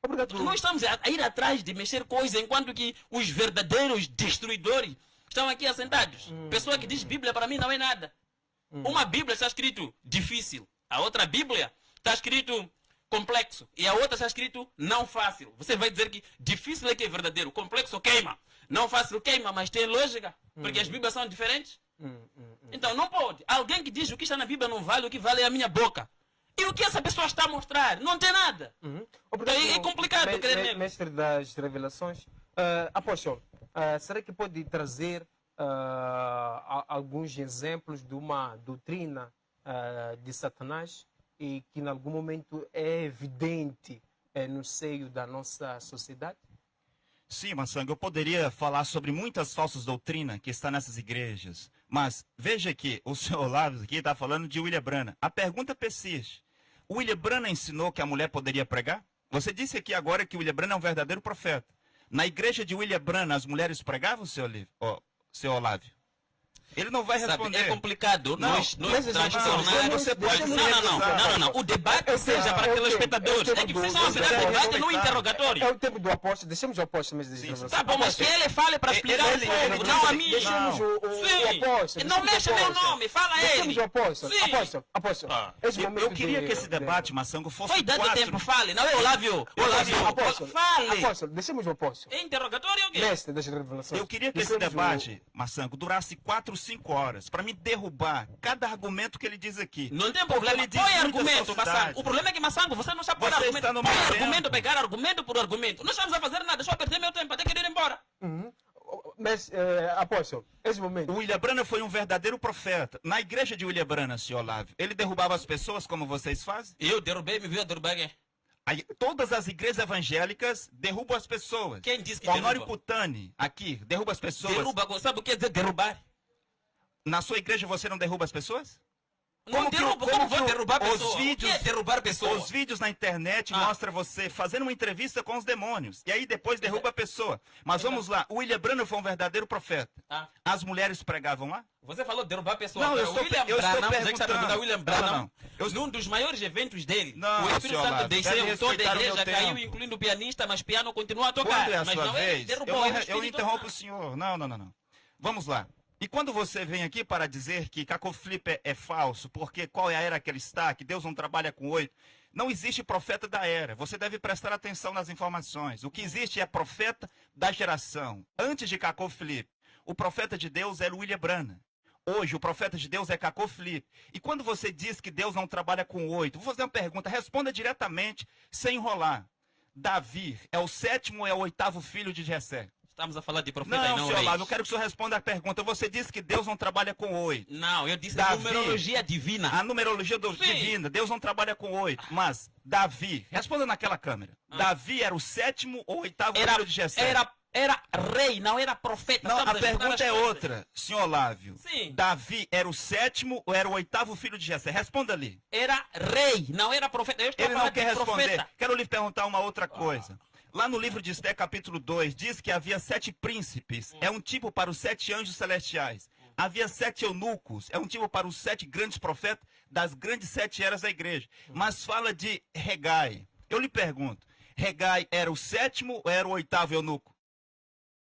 S1: Obrigado.
S3: Nós estamos a ir atrás de mexer coisas, enquanto que os verdadeiros destruidores estão aqui assentados. Pessoa que diz Bíblia para mim não é nada. Uma Bíblia está escrito difícil. A outra Bíblia está escrito complexo. E a outra está escrito não fácil. Você vai dizer que difícil é que é verdadeiro. Complexo queima. Não fácil queima, mas tem lógica. Porque as Bíblias são diferentes. Então não pode. Alguém que diz o que está na Bíblia não vale, o que vale é a minha boca. E o que essa pessoa está a mostrar? Não tem nada.
S1: Obrigado,
S3: É complicado, querer
S1: mestre das revelações. Apóstolo, será que pode trazer alguns exemplos de uma doutrina de Satanás e que em algum momento é evidente no seio da nossa sociedade?
S2: Sim, Maçanga, eu poderia falar sobre muitas falsas doutrinas que estão nessas igrejas. Mas veja que o senhor Olavo aqui está falando de William Branham. A pergunta persiste. O William Branham ensinou que a mulher poderia pregar? Você disse aqui agora que o William Branham é um verdadeiro profeta. Na igreja de William Branham, as mulheres pregavam, seu Olavo? Ele não vai responder.
S3: É complicado.
S2: Não,
S3: Nós transtornar.
S2: você pode
S3: Não. O debate seja para telespectadores. É que vocês estão a virar debate no interrogatório.
S1: É o tempo do apóstolo. Deixemos o apóstolo mesmo dizer.
S3: Tá bom, mas que ele fale para explicar o povo, não a mim.
S1: Deixemos o apóstolo.
S3: Não mexa meu nome, fala
S1: Deixemos
S3: ele.
S1: o apóstolo. Apóstolo.
S2: Eu queria que esse debate, Maçango, fosse
S3: Foi dado tempo, fale. Não é Olávio.
S1: Apóstolo.
S3: Fale.
S1: Apóstolo, deixemos o apóstolo.
S3: É interrogatório ou quê?
S1: Mestre das revelações.
S2: Eu queria que esse debate, Maçango, durasse 4, 5 horas, para me derrubar cada argumento que ele diz aqui.
S3: Não tem problema,
S2: ele diz
S3: põe
S2: muita
S3: argumento,
S2: falsidade.
S3: Massango. O problema é que, Massango, você não está por
S2: Você
S3: argumento.
S2: está no
S3: Põe
S2: meu
S3: argumento,
S2: tempo.
S3: pegar argumento por argumento. Não estamos a fazer nada, só perder meu tempo até querer ir embora.
S1: Mas, apóstolo, esse momento.
S2: O William Branham foi um verdadeiro profeta. Na igreja de William Branham, senhor Olavo, ele derrubava as pessoas como vocês fazem?
S3: Eu derrubei, me viu a derrubar quem?
S2: Aí, todas as igrejas evangélicas derrubam as pessoas.
S3: Quem disse que
S2: Honório
S3: derruba?
S2: Cutani, aqui, derruba as pessoas.
S3: Derruba, sabe o que quer dizer derrubar?
S2: Na sua igreja você não derruba as pessoas?
S3: Não derruba, como vou derrubar
S2: os
S3: pessoas?
S2: vídeos-
S3: O que é derrubar pessoas?
S2: Os vídeos na internet mostram você fazendo uma entrevista com os demônios. E aí depois derruba a pessoa. Mas vamos lá, o William Branham foi um verdadeiro profeta.
S3: Ah.
S2: As mulheres pregavam lá?
S3: Você falou derrubar pessoas.
S2: Não, eu
S3: Agora,
S2: estou
S3: William
S2: eu estou
S3: Branham, já que está
S2: perguntando.
S3: perguntando William
S2: Não,
S3: Branham,
S2: não. Eu-
S3: num dos maiores eventos dele,
S2: Não,
S3: o Espírito
S2: senhor
S3: Santo
S2: Olavo,
S3: desceu,
S2: deve
S3: toda a
S2: respeitar o meu
S3: igreja
S2: tempo.
S3: caiu, incluindo o pianista, mas piano continua a tocar.
S2: Quando é a
S3: mas
S2: sua
S3: não é
S2: vez,
S3: derrubou,
S2: eu,
S3: é o
S2: eu
S3: Espírito
S2: interrompo
S3: Santo.
S2: o senhor. Não. Vamos lá. E quando você vem aqui para dizer que Cacoflip é falso, porque qual é a era que ele está, que Deus não trabalha com 8, não existe profeta da era. Você deve prestar atenção nas informações. O que existe é profeta da geração. Antes de Cacoflip, o profeta de Deus era o William Branham. Hoje, o profeta de Deus é Cacoflip. E quando você diz que Deus não trabalha com 8, vou fazer uma pergunta, responda diretamente, sem enrolar. Davi é o 7º ou é o 8º filho de Jessé?
S3: Estamos a falar de profeta e
S2: Não,
S3: não
S2: senhor
S3: reis.
S2: Olavo, eu quero que o senhor responda a pergunta. Você disse que Deus não trabalha com 8.
S3: Não, eu disse
S2: Davi.
S3: numerologia divina.
S2: A numerologia
S3: Sim.
S2: divina, Deus não trabalha com 8. Mas Davi, responda naquela câmera. Davi era o 7º ou 8º
S3: Era,
S2: filho de Jessé?
S3: era rei, não era profeta.
S2: Não,
S3: Estamos
S2: a
S3: juntar
S2: pergunta
S3: as
S2: é
S3: coisas.
S2: outra, senhor Olávio.
S3: Sim.
S2: Davi era o 7º ou era o 8º filho de Jessé? Responda ali.
S3: Era rei, não era profeta. Eu estou
S2: Ele não
S3: falando
S2: quer
S3: de
S2: responder.
S3: profeta.
S2: Quero lhe perguntar uma outra coisa. Lá no livro de Esté, capítulo 2, diz que havia 7 príncipes. É um tipo para os 7 anjos celestiais. Havia 7 eunucos. É um tipo para os 7 grandes profetas das grandes 7 eras da igreja. Mas fala de Regai. Eu lhe pergunto, Regai era o 7º ou era o 8º eunuco?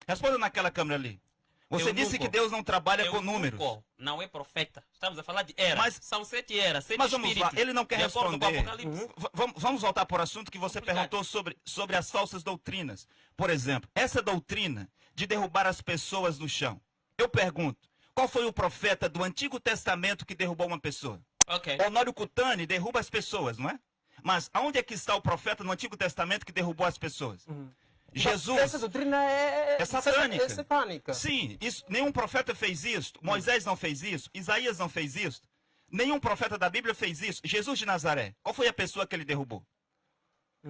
S2: Responda naquela câmera ali. Você
S3: Eunuco.
S2: disse que Deus não trabalha com
S3: Eunuco
S2: números.
S3: não é profeta. Estamos a falar de era.
S2: Mas-
S3: São 7 eras, 7
S2: Mas vamos lá,
S3: espíritos.
S2: ele não quer
S3: De acordo com o
S2: responder.
S3: Apocalipse.
S2: Vamos voltar para o assunto que você
S3: Complicado.
S2: perguntou sobre as falsas doutrinas. Por exemplo, essa doutrina de derrubar as pessoas no chão. Eu pergunto, qual foi o profeta do Antigo Testamento que derrubou uma pessoa?
S3: Ok.
S2: Honório Cutani derruba as pessoas, não é? Mas aonde é que está o profeta no Antigo Testamento que derrubou as pessoas? Jesus.
S1: Essa doutrina é
S2: satânica.
S1: É satânica.
S2: Sim, nenhum profeta fez isso. Moisés não fez isso. Isaías não fez isso. Nenhum profeta da Bíblia fez isso. Jesus de Nazaré, qual foi a pessoa que ele derrubou?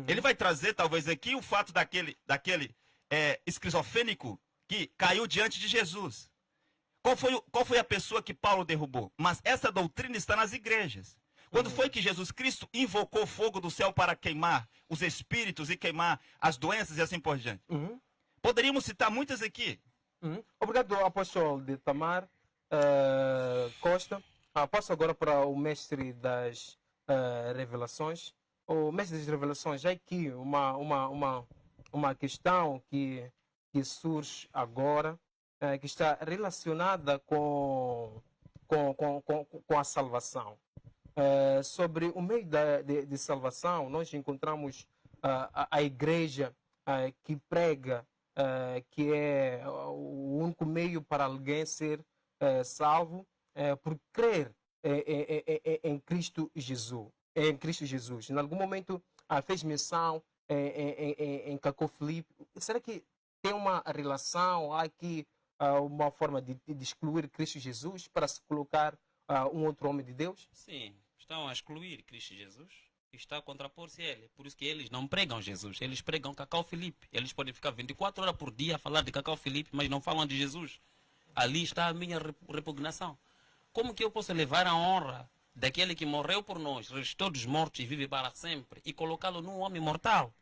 S2: Ele vai trazer, talvez, aqui o fato daquele esquizofrênico que caiu diante de Jesus. Qual foi a pessoa que Paulo derrubou? Mas essa doutrina está nas igrejas. Quando foi que Jesus Cristo invocou fogo do céu para queimar os espíritos e queimar as doenças e assim por diante? Poderíamos citar muitas aqui.
S1: Obrigado, apóstolo de Tamar Costa. Passo agora para o mestre das revelações. O mestre das revelações, já aqui uma questão que surge agora, que está relacionada com a salvação. Sobre o meio de salvação, nós encontramos a igreja que prega que é o único meio para alguém ser salvo por crer em Cristo Jesus. Em Cristo Jesus. Em algum momento fez menção em Cacau Filipe. Será que tem uma relação? Há aqui uma forma de excluir Cristo Jesus para se colocar um outro homem de Deus?
S3: Sim, estão a excluir Cristo Jesus e está a contrapor-se a ele. Por isso que eles não pregam Jesus, eles pregam Cacau Filipe. Eles podem ficar 24 horas por dia a falar de Cacau Filipe, mas não falam de Jesus. Ali está a minha repugnação. Como que eu posso levar a honra daquele que morreu por nós, ressuscitou dos mortos e vive para sempre, e colocá-lo num homem mortal?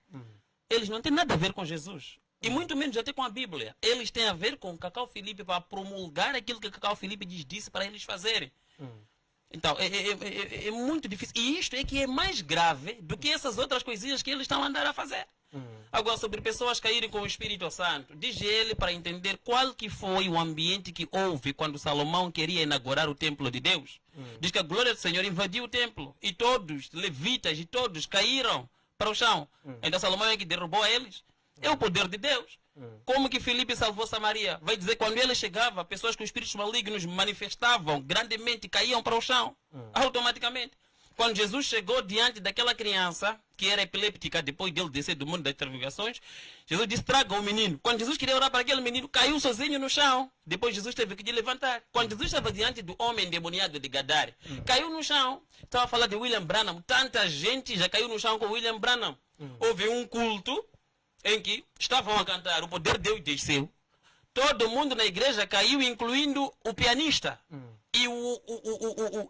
S3: Eles não têm nada a ver com Jesus. E muito menos até com a Bíblia. Eles têm a ver com Cacau Filipe para promulgar aquilo que Cacau Filipe disse para eles fazerem. Então, é muito difícil. E isto é que é mais grave do que essas outras coisinhas que eles estão a andar a fazer. Agora, sobre pessoas caírem com o Espírito Santo, diz ele para entender qual que foi o ambiente que houve quando Salomão queria inaugurar o templo de Deus. Diz que a glória do Senhor invadiu o templo e todos, levitas e todos, caíram para o chão. Então Salomão é que derrubou eles. É o poder de Deus. Como que Filipe salvou Samaria? Vai dizer, quando ele chegava, pessoas com espíritos malignos manifestavam grandemente, caíam para o chão, automaticamente. Quando Jesus chegou diante daquela criança, que era epiléptica, depois dele descer do mundo das interrogações, Jesus disse, traga o menino. Quando Jesus queria orar para aquele menino, caiu sozinho no chão. Depois Jesus teve que levantar. Quando Jesus estava diante do homem endemoniado de Gadara, caiu no chão. Estava a falar de William Branham. Tanta gente já caiu no chão com William Branham. Houve um culto em que estavam a cantar, o poder de Deus desceu. Todo mundo na igreja caiu, incluindo o pianista. E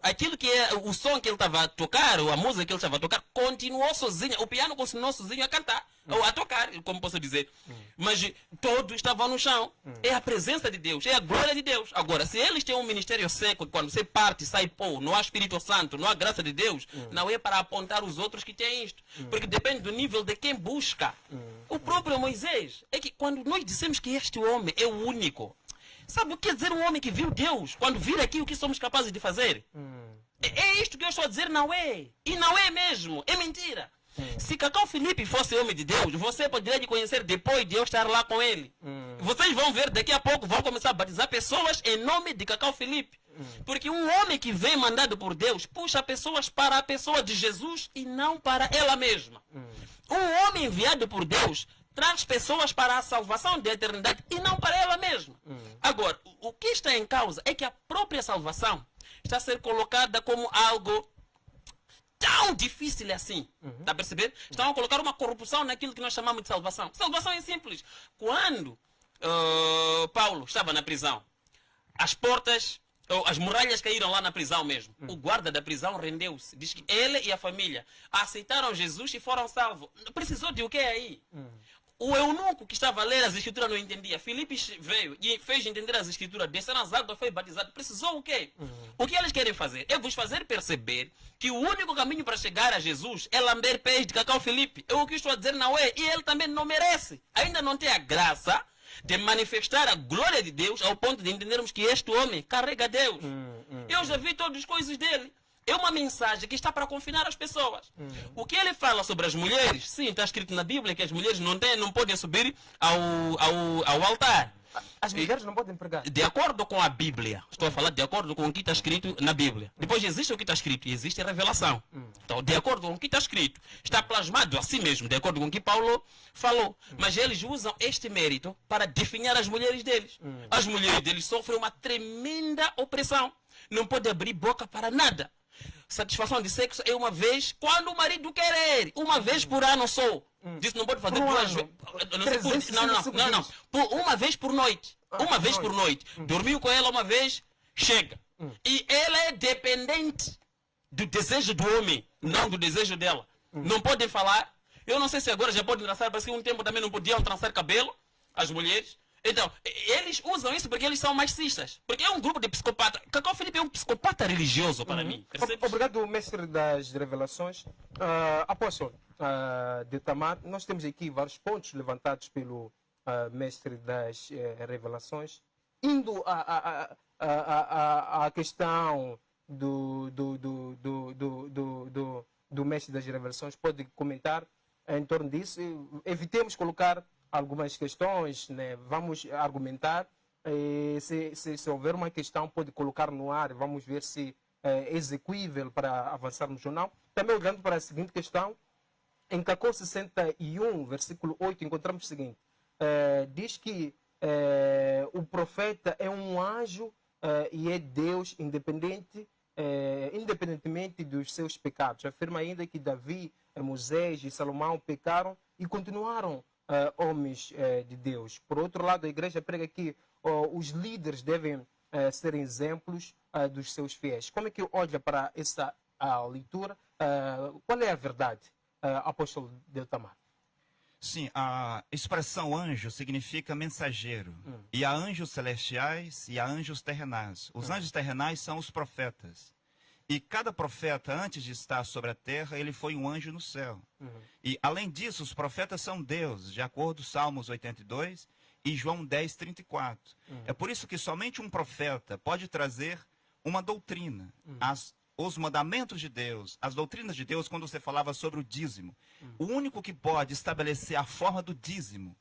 S3: aquilo que é o som que ele estava a tocar, ou a música que ele estava a tocar, continuou sozinho. O piano continuou sozinho a cantar, ou a tocar, como posso dizer. Mas todos estavam no chão. É a presença de Deus, é a glória de Deus. Agora, se eles têm um ministério seco, quando você parte, sai pô, não há Espírito Santo, não há graça de Deus, não é para apontar os outros que têm isto. Porque depende do nível de quem busca. O próprio Moisés, é que quando nós dissemos que este homem é o único, sabe o que quer dizer um homem que viu Deus? Quando vir aqui, o que somos capazes de fazer? É isto que eu estou a dizer, não é. E não é mesmo. É mentira. Se Cacau Filipe fosse homem de Deus, você poderia de conhecer depois de eu estar lá com ele. Vocês vão ver, daqui a pouco, vão começar a batizar pessoas em nome de Cacau Filipe. Porque um homem que vem mandado por Deus, puxa pessoas para a pessoa de Jesus e não para ela mesma. Um homem enviado por Deus traz pessoas para a salvação da eternidade e não para ela mesma. Agora, o que está em causa é que a própria salvação está a ser colocada como algo tão difícil assim. Está a perceber? Estão a colocar uma corrupção naquilo que nós chamamos de salvação. Salvação é simples. Quando Paulo estava na prisão, as portas, as muralhas caíram lá na prisão mesmo. O guarda da prisão rendeu-se. Diz que ele e a família aceitaram Jesus e foram salvos. Precisou de o que aí? O eunuco que estava a ler as escrituras não entendia. Filipe veio e fez entender as escrituras. Desceu nas águas, foi batizado. Precisou o quê? O que eles querem fazer é vos fazer perceber que o único caminho para chegar a Jesus é lamber pés de Cacau Filipe. É o que estou a dizer, não é? E ele também não merece. Ainda não tem a graça de manifestar a glória de Deus ao ponto de entendermos que este homem carrega Deus. Eu já vi todas as coisas dele. É uma mensagem que está para confinar as pessoas. O que ele fala sobre as mulheres, sim, está escrito na Bíblia que as mulheres não podem subir ao altar.
S1: As mulheres não podem pregar.
S3: De acordo com a Bíblia. Estou a falar de acordo com o que está escrito na Bíblia. Depois existe o que está escrito e existe a revelação. Então, de acordo com o que está escrito, está plasmado assim mesmo, de acordo com o que Paulo falou. Mas eles usam este mérito para definir as mulheres deles. As mulheres deles sofrem uma tremenda opressão. Não podem abrir boca para nada. Satisfação de sexo é uma vez quando o marido querer. Uma vez por ano só. Diz não pode fazer duas vezes. Não. Uma vez por noite. Uma vez por noite. Dormiu com ela uma vez, chega. E ela é dependente do desejo do homem, não do desejo dela. Não podem falar. Eu não sei se agora já podem trançar, parece que um tempo também não podiam trançar cabelo. as mulheres. Então, eles usam isso porque eles são marxistas. Porque é um grupo de psicopatas. Cacau Filipe é um psicopata religioso para mim. Percebes?
S1: Obrigado, mestre das revelações. Apóstolo de Tamar, nós temos aqui vários pontos levantados pelo mestre das revelações. Indo à questão do mestre das revelações, pode comentar em torno disso. Evitemos colocar algumas questões, né? Vamos argumentar. Se houver uma questão, pode colocar no ar. Vamos ver se é execuível para avançarmos ou não. Também olhando para a seguinte questão, em Cacau 61, versículo 8, encontramos o seguinte. Diz que o profeta é um anjo e é Deus independentemente dos seus pecados. Afirma ainda que Davi, Moisés e Salomão pecaram e continuaram homens de Deus. Por outro lado, a igreja prega que os líderes devem ser exemplos dos seus fiéis. Como é que olha para essa leitura? Qual é a verdade, apóstolo Deltamar?
S2: Sim, a expressão anjo significa mensageiro. E há anjos celestiais e há anjos terrenais. Os anjos terrenais são os profetas. E cada profeta, antes de estar sobre a terra, ele foi um anjo no céu. E, além disso, os profetas são deuses, de acordo com Salmos 82 e João 10, 34. É por isso que somente um profeta pode trazer uma doutrina. Os mandamentos de Deus, as doutrinas de Deus, quando você falava sobre o dízimo. O único que pode estabelecer a forma do dízimo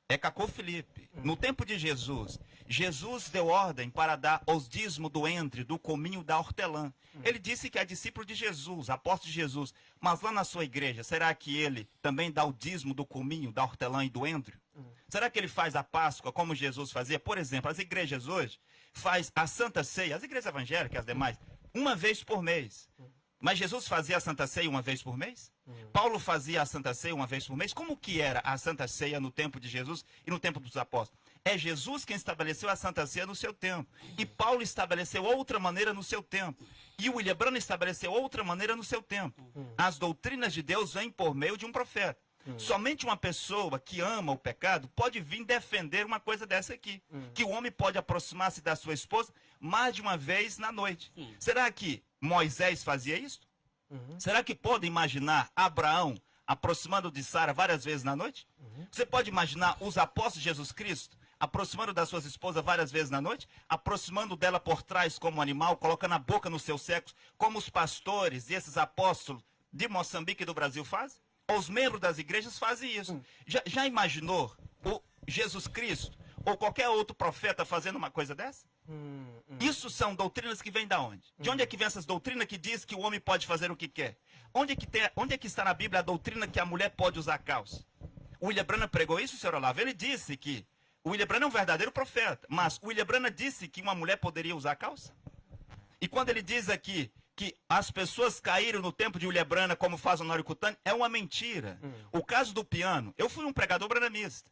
S2: é Cacau Filipe. No tempo de Jesus, Jesus deu ordem para dar os dízimos do entre, do cominho, da hortelã. Ele disse que é discípulo de Jesus, apóstolo de Jesus. Mas lá na sua igreja, será que ele também dá o dízimo do cominho, da hortelã e do entre? Será que ele faz a Páscoa como Jesus fazia? Por exemplo, as igrejas hoje faz a Santa Ceia, as igrejas evangélicas, as demais, uma vez por mês. Mas Jesus fazia a Santa Ceia uma vez por mês? Paulo fazia a Santa Ceia uma vez por mês? Como que era a Santa Ceia no tempo de Jesus e no tempo dos apóstolos? É Jesus quem estabeleceu a Santa Ceia no seu tempo. E Paulo estabeleceu outra maneira no seu tempo. E o William Branham estabeleceu outra maneira no seu tempo. As doutrinas de Deus vêm por meio de um profeta. Somente uma pessoa que ama o pecado pode vir defender uma coisa dessa aqui. Que o homem pode aproximar-se da sua esposa mais de uma vez na noite. Será que Moisés fazia isso? Será que pode imaginar Abraão aproximando de Sara várias vezes na noite? Você pode imaginar os apóstolos de Jesus Cristo aproximando das suas esposas várias vezes na noite? Aproximando dela por trás como animal, colocando a boca no seu sexo, como os pastores e esses apóstolos de Moçambique e do Brasil fazem? Os membros das igrejas fazem isso. Já imaginou o Jesus Cristo ou qualquer outro profeta fazendo uma coisa dessa? Isso são doutrinas que vêm da onde? De onde é que vem essas doutrinas que diz que o homem pode fazer o que quer? Onde é que está na Bíblia a doutrina que a mulher pode usar calça? O William Branham pregou isso, senhor Olavo? Ele disse que o William Branham é um verdadeiro profeta, mas o William Branham disse que uma mulher poderia usar calça? E quando ele diz aqui que as pessoas caíram no tempo de William Branham, como faz o Honório Cutani, é uma mentira. O caso do piano, eu fui um pregador branhamista.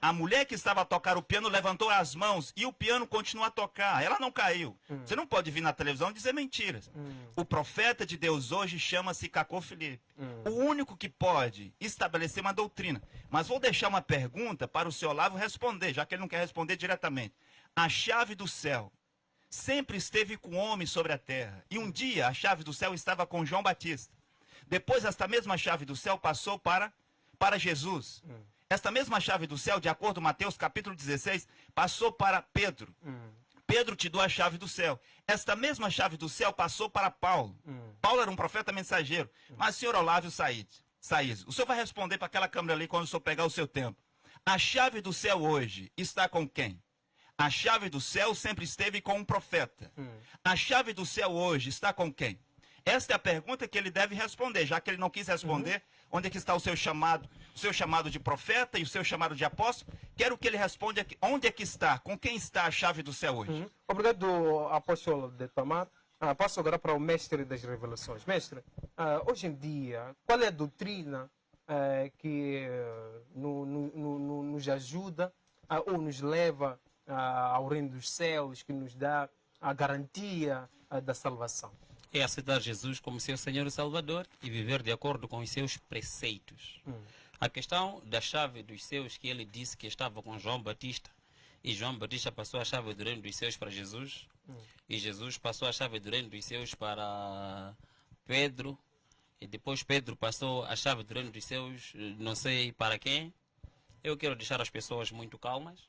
S2: A mulher que estava a tocar o piano levantou as mãos e o piano continuou a tocar. Ela não caiu. Você não pode vir na televisão dizer mentiras. O profeta de Deus hoje chama-se Cacau Filipe. O único que pode estabelecer uma doutrina. Mas vou deixar uma pergunta para o senhor Olavo responder, já que ele não quer responder diretamente. A chave do céu sempre esteve com o homem sobre a terra. E um dia a chave do céu estava com João Batista. Depois esta mesma chave do céu passou para Jesus. Esta mesma chave do céu, de acordo com Mateus capítulo 16, passou para Pedro. Pedro te deu a chave do céu. Esta mesma chave do céu passou para Paulo. Paulo era um profeta mensageiro. Mas, senhor Olávio Said, o senhor vai responder para aquela câmera ali quando o senhor pegar o seu tempo. A chave do céu hoje está com quem? A chave do céu sempre esteve com um profeta. A chave do céu hoje está com quem? Esta é a pergunta que ele deve responder, já que ele não quis responder. Onde é que está o seu chamado de profeta e o seu chamado de apóstolo? Quero que ele responda aqui. Onde é que está? Com quem está a chave do céu hoje?
S1: Obrigado, apóstolo de Tamar. Passo agora para o mestre das revelações. Mestre, hoje em dia, qual é a doutrina que nos ajuda ou nos leva ao reino dos céus, que nos dá a garantia da salvação?
S3: É aceitar Jesus como seu Senhor e Salvador e viver de acordo com os seus preceitos. A questão da chave dos céus, que ele disse que estava com João Batista, e João Batista passou a chave do reino dos céus para Jesus, e Jesus passou a chave do reino dos céus para Pedro, e depois Pedro passou a chave do reino dos céus, não sei para quem. Eu quero deixar as pessoas muito calmas.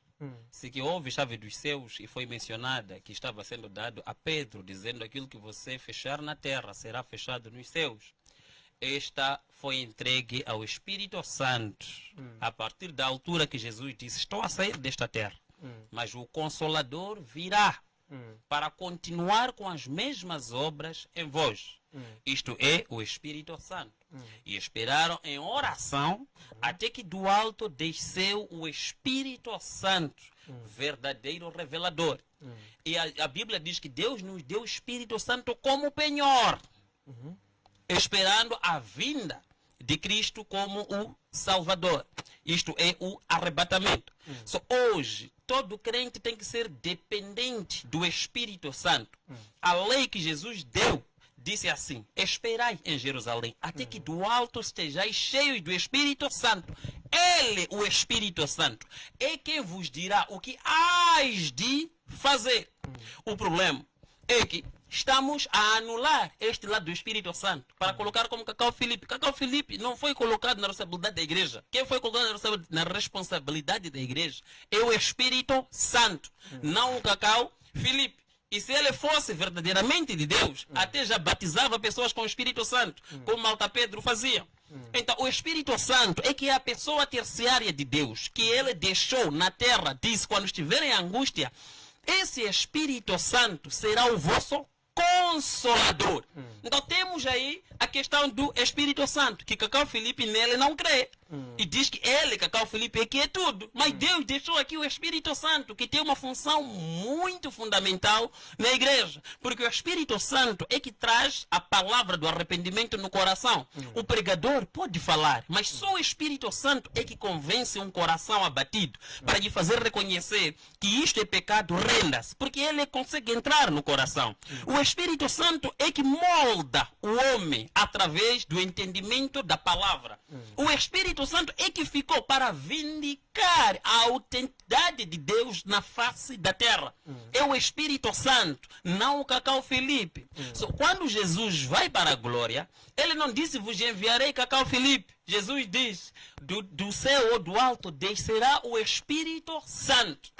S3: Se que houve chave dos céus e foi mencionada que estava sendo dado a Pedro, dizendo aquilo que você fechar na terra será fechado nos céus. Esta foi entregue ao Espírito Santo a partir da altura que Jesus disse: estou a sair desta terra, mas o Consolador virá para continuar com as mesmas obras em vós. Isto é o Espírito Santo. E esperaram em oração até que do alto desceu o Espírito Santo, verdadeiro revelador. E a Bíblia diz que Deus nos deu o Espírito Santo como penhor, esperando a vinda de Cristo como o Salvador. Isto é o arrebatamento. Hoje, todo crente tem que ser dependente do Espírito Santo. A lei que Jesus deu disse assim: esperai em Jerusalém até que do alto estejais cheios do Espírito Santo. Ele, o Espírito Santo, é quem vos dirá o que hás de fazer. O problema é que estamos a anular este lado do Espírito Santo para colocar como Cacau Filipe. Cacau Filipe não foi colocado na responsabilidade da igreja. Quem foi colocado na responsabilidade da igreja é o Espírito Santo, não o Cacau Filipe. E se ele fosse verdadeiramente de Deus, até já batizava pessoas com o Espírito Santo, como Malta Pedro fazia. Então, o Espírito Santo é que é a pessoa terciária de Deus, que ele deixou na terra, disse: quando estiver em angústia, esse Espírito Santo será o vosso Consolador. Então temos aí a questão do Espírito Santo, que Cacau Filipe nele não crê. E diz que ele, Cacau Filipe, é que é tudo. Mas Deus deixou aqui o Espírito Santo, que tem uma função muito fundamental na igreja. Porque o Espírito Santo é que traz a palavra do arrependimento no coração. O pregador pode falar, mas só o Espírito Santo é que convence um coração abatido para lhe fazer reconhecer que isto é pecado, renda-se. Porque ele consegue entrar no coração. O Espírito Santo é que molda o homem através do entendimento da palavra. O Espírito Santo é que ficou para vindicar a autenticidade de Deus na face da terra. É o Espírito Santo, não o Cacau Filipe. Quando Jesus vai para a glória, ele não disse: vos enviarei Cacau Filipe. Jesus diz: do céu ou do alto descerá o Espírito Santo.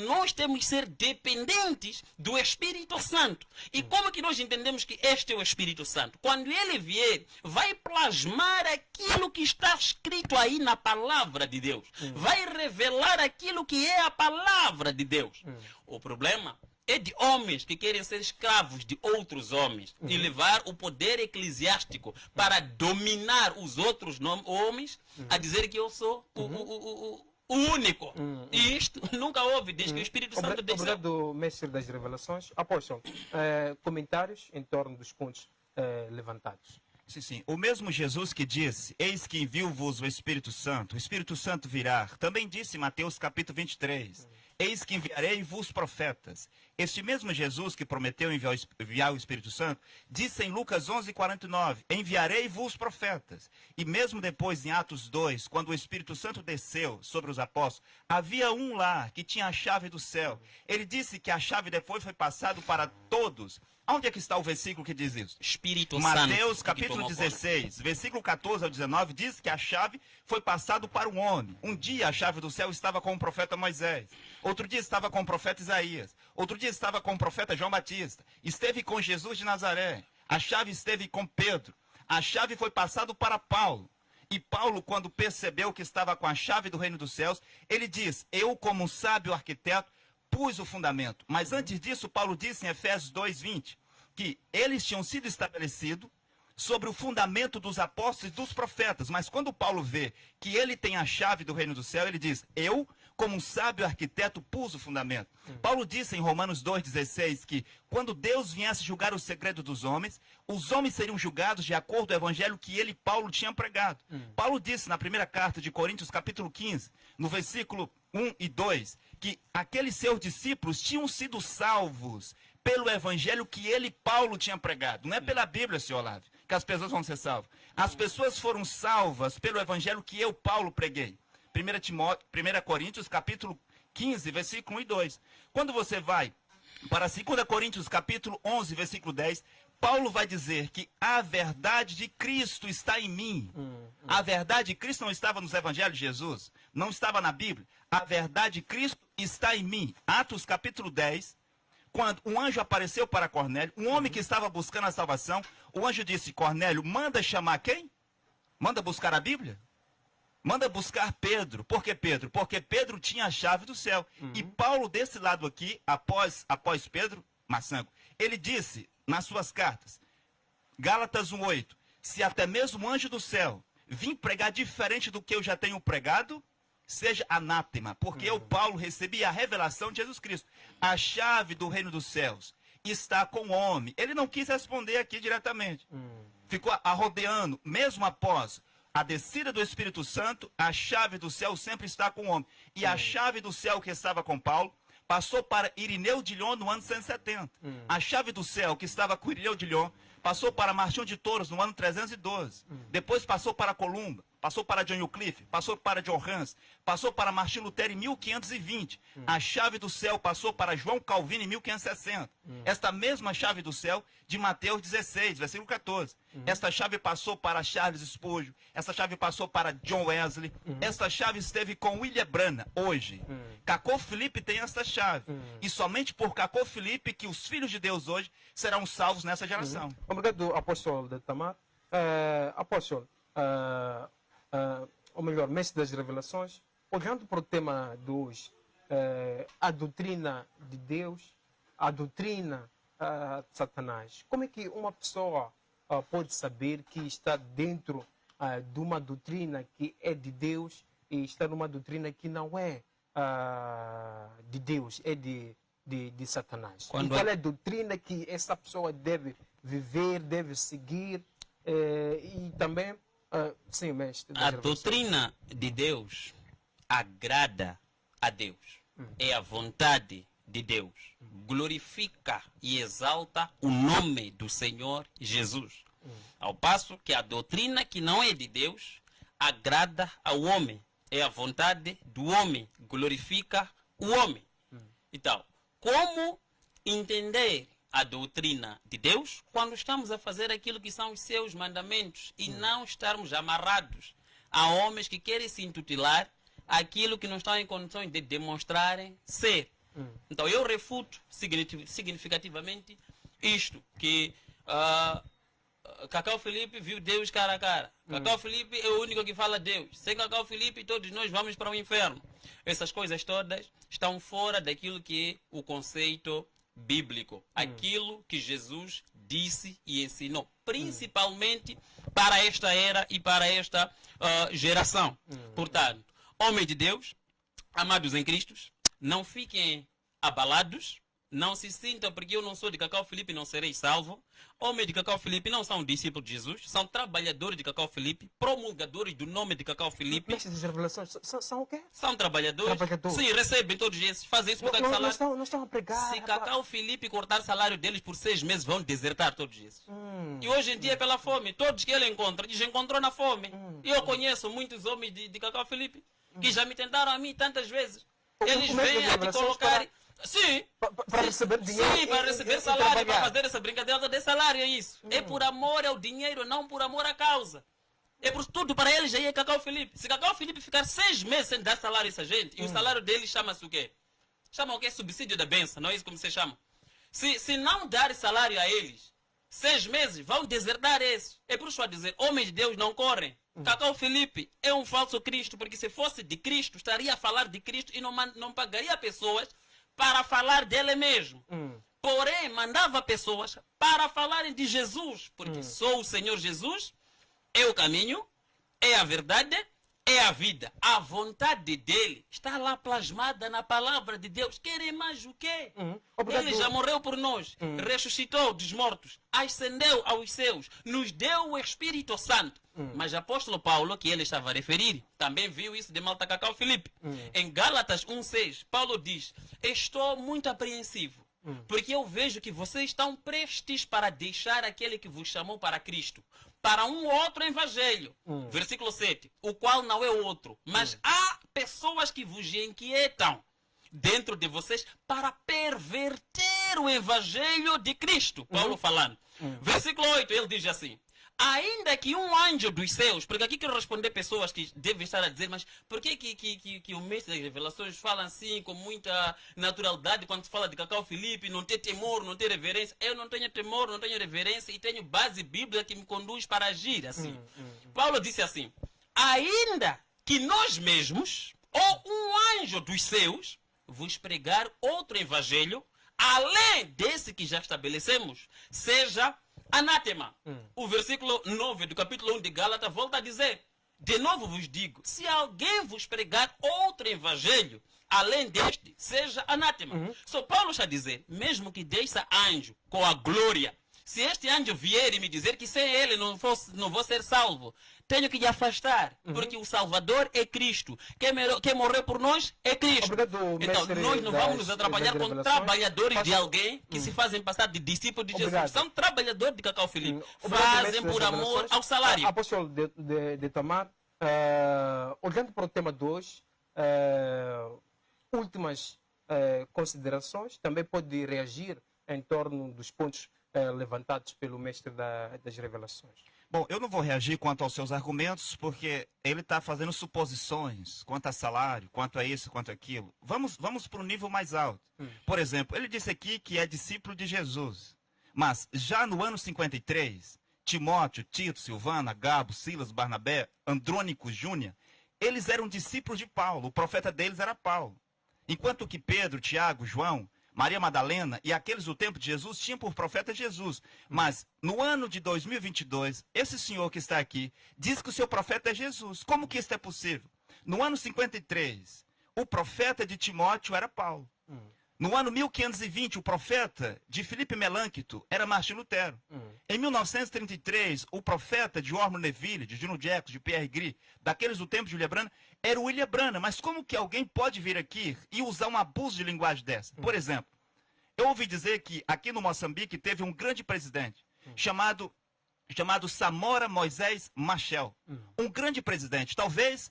S3: Nós temos que ser dependentes do Espírito Santo. E como que nós entendemos que este é o Espírito Santo? Quando ele vier, vai plasmar aquilo que está escrito aí na palavra de Deus. Vai revelar aquilo que é a palavra de Deus. O problema é de homens que querem ser escravos de outros homens e levar o poder eclesiástico para dominar os outros homens, a dizer que eu sou o único. E isto nunca houve, desde que o Espírito Santo desceu.
S1: Obrigado, mestre das revelações. Apóstolo, comentários em torno dos pontos levantados.
S2: Sim. O mesmo Jesus que disse: eis que envio-vos o Espírito Santo virá, também disse em Mateus capítulo 23, eis que enviarei-vos profetas. Este mesmo Jesus que prometeu enviar o Espírito Santo, disse em Lucas 11:49, enviarei-vos profetas. E mesmo depois em Atos 2, quando o Espírito Santo desceu sobre os apóstolos, havia um lá que tinha a chave do céu. Ele disse que a chave depois foi passada para todos. Onde é que está o versículo que diz isso?
S3: Espírito
S2: Mateus
S3: Santo,
S2: capítulo 16, versículo 14 ao 19, diz que a chave foi passada para um homem. Um dia a chave do céu estava com o profeta Moisés. Outro dia estava com o profeta Isaías. Outro dia estava com o profeta João Batista. Esteve com Jesus de Nazaré. A chave esteve com Pedro. A chave foi passada para Paulo. E Paulo, quando percebeu que estava com a chave do reino dos céus, ele diz: eu, como um sábio arquiteto, pus o fundamento. Mas antes disso, Paulo disse em Efésios 2:20, que eles tinham sido estabelecidos sobre o fundamento dos apóstolos e dos profetas. Mas quando Paulo vê que ele tem a chave do reino do céu, ele diz: eu, como um sábio arquiteto, pus o fundamento. Paulo disse em Romanos 2:16 que quando Deus viesse julgar o segredo dos homens, os homens seriam julgados de acordo com o evangelho que ele, Paulo, tinha pregado. Paulo disse na primeira carta de Coríntios, capítulo 15, no versículo 1 e 2, que aqueles seus discípulos tinham sido salvos pelo evangelho que ele, Paulo, tinha pregado. Não é pela Bíblia, senhor Olavo, que as pessoas vão ser salvas. As pessoas foram salvas pelo evangelho que eu, Paulo, preguei. 1 Coríntios, capítulo 15, versículo 1 e 2. Quando você vai para 2 Coríntios, capítulo 11, versículo 10, Paulo vai dizer que a verdade de Cristo está em mim. A verdade de Cristo não estava nos evangelhos de Jesus, não estava na Bíblia. A verdade de Cristo está em mim. Atos, capítulo 10, quando um anjo apareceu para Cornélio, um homem que estava buscando a salvação, o anjo disse: Cornélio, manda chamar quem? Manda buscar a Bíblia? Manda buscar Pedro. Por que Pedro? Porque Pedro tinha a chave do céu. E Paulo, desse lado aqui, após Pedro, Massango, ele disse nas suas cartas, Gálatas 1:8, se até mesmo o anjo do céu vir pregar diferente do que eu já tenho pregado, seja anátema, porque eu, Paulo, recebi a revelação de Jesus Cristo. A chave do reino dos céus está com o homem. Ele não quis responder aqui diretamente. Ficou arrodeando, mesmo após a descida do Espírito Santo, a chave do céu sempre está com o homem. E a chave do céu que estava com Paulo passou para Irineu de Lyon no ano 170. A chave do céu que estava com Irineu de Lyon passou para Martinho de Tours no ano 312. Depois passou para Columba, passou para John Wycliffe, passou para John Hus, passou para Martim Lutero em 1520. A chave do céu passou para João Calvino em 1560. Esta mesma chave do céu de Mateus 16, versículo 14. Esta chave passou para Charles Spurgeon. Esta chave passou para John Wesley. Esta chave esteve com William Branham hoje. Cacô Felipe tem esta chave. E somente por Cacô Felipe que os filhos de Deus hoje serão salvos nessa geração.
S1: Obrigado, apóstolo de Tamar. Apóstolo, ou melhor, mestre das revelações, olhando para o tema de hoje, a doutrina de Deus, a doutrina de Satanás. Como é que uma pessoa pode saber que está dentro de uma doutrina que é de Deus e está numa doutrina que não é de Deus, é de Satanás? E qual é a doutrina que essa pessoa deve viver, deve seguir e também... sim, mestre.
S3: A doutrina de Deus agrada a Deus. É a vontade de Deus. Glorifica e exalta o nome do Senhor Jesus. Ao passo que a doutrina que não é de Deus agrada ao homem. É a vontade do homem. Glorifica o homem. Então, como entender a doutrina de Deus quando estamos a fazer aquilo que são os seus mandamentos e não estarmos amarrados a homens que querem se intitular aquilo que não estão em condições de demonstrarem ser? Então eu refuto significativamente isto, que Cacau Felipe viu Deus cara a cara. Cacau Felipe é o único que fala Deus. Sem Cacau Felipe todos nós vamos para o inferno. Essas coisas todas estão fora daquilo que é o conceito bíblico, aquilo que Jesus disse e ensinou, principalmente para esta era e para esta geração. Portanto, homens de Deus, amados em Cristo, não fiquem abalados, não se sintam porque eu não sou de Cacau Felipe não serei salvo. Homens de Cacau Felipe não são discípulos de Jesus, são trabalhadores de Cacau Felipe, promulgadores do nome de Cacau Felipe.
S1: Mestres das revelações são o quê?
S3: São trabalhadores. Sim, recebem todos esses, fazem isso por causa de salário.
S1: Não estão a pregar.
S3: Se Cacau Felipe cortar o salário deles por 6 meses, vão desertar todos esses. E hoje em dia é pela fome. Todos que ele encontra, diz encontrou na fome. E eu conheço muitos homens de Cacau Felipe que já me tentaram a mim tantas vezes. Eles vêm a te colocar... Sim.
S1: Para receber dinheiro.
S3: Sim, para receber salário, para fazer essa brincadeira de salário, é isso. É por amor ao dinheiro, não por amor à causa. É por tudo para eles aí é Cacau Felipe. Se Cacau Felipe ficar 6 meses sem dar salário a essa gente, e o salário dele chama-se o quê? Chama o quê? Subsídio da benção, não é isso como você chama? Se não dar salário a eles, 6 meses, vão desertar esses. É por isso a dizer, homens de Deus não correm. Cacau Felipe é um falso Cristo, porque se fosse de Cristo, estaria a falar de Cristo e não pagaria pessoas para falar dele mesmo. Porém, mandava pessoas para falarem de Jesus, porque só o Senhor Jesus é o caminho, é a verdade, é a vida. A vontade dele está lá plasmada na palavra de Deus. Querem mais o quê? Ele já morreu por nós, ressuscitou dos mortos, ascendeu aos céus, nos deu o Espírito Santo. Mas o apóstolo Paulo, que ele estava a referir, também viu isso de Malta Cacau Felipe. Em Gálatas 1,6, Paulo diz: estou muito apreensivo Porque eu vejo que vocês estão prestes para deixar aquele que vos chamou para Cristo, para um outro evangelho. Versículo 7. O qual não é outro, mas há pessoas que vos inquietam dentro de vocês para perverter o evangelho de Cristo. Paulo falando. Versículo 8, ele diz assim: ainda que um anjo dos céus, porque aqui quero responder pessoas que devem estar a dizer, mas por que o mestre das revelações fala assim, com muita naturalidade, quando se fala de Cacau Filipe, não ter temor, não ter reverência? Eu não tenho temor, não tenho reverência e tenho base bíblica que me conduz para agir assim. Paulo disse assim: ainda que nós mesmos, ou um anjo dos céus, vos pregar outro evangelho, além desse que já estabelecemos, seja anátema. O versículo 9 do capítulo 1 de Gálatas volta a dizer: de novo vos digo, se alguém vos pregar outro evangelho, além deste, seja anátema. Só Paulo está a dizer, mesmo que deixa anjo com a glória, se este anjo vier e me dizer que sem ele não vou ser salvo, tenho que lhe afastar, porque o Salvador é Cristo. Quem morreu por nós é Cristo.
S1: Obrigado,
S3: então, nós não vamos nos atrapalhar com trabalhadores de alguém que se fazem passar de discípulos de Jesus. São trabalhadores de Cacau Filipe. Fazem por amor ao salário.
S1: Apóstolo de Tamar, olhando para o tema 2, últimas considerações, também pode reagir em torno dos pontos levantados pelo mestre das revelações.
S2: Bom, eu não vou reagir quanto aos seus argumentos, porque ele está fazendo suposições quanto a salário, quanto a isso, quanto a aquilo. Vamos para um nível mais alto. Por exemplo, ele disse aqui que é discípulo de Jesus. Mas já no ano 53, Timóteo, Tito, Silvana, Gabo, Silas, Barnabé, Andrônico Júnior, eles eram discípulos de Paulo. O profeta deles era Paulo. Enquanto que Pedro, Tiago, João, Maria Madalena e aqueles do tempo de Jesus tinham por profeta Jesus. Mas no ano de 2022, esse senhor que está aqui diz que o seu profeta é Jesus. Como que isso é possível? No ano 53, o profeta de Timóteo era Paulo. No ano 1520, o profeta de Filipe Melâncto era Martim Lutero. Em 1933, o profeta de Ormo Neville, de Juno Jacques, de Pierre Gris, daqueles do tempo de William Branham, era o William Branham. Mas como que alguém pode vir aqui e usar um abuso de linguagem dessa? Por exemplo, eu ouvi dizer que aqui no Moçambique teve um grande presidente chamado Samora Moisés Machel. Um grande presidente, talvez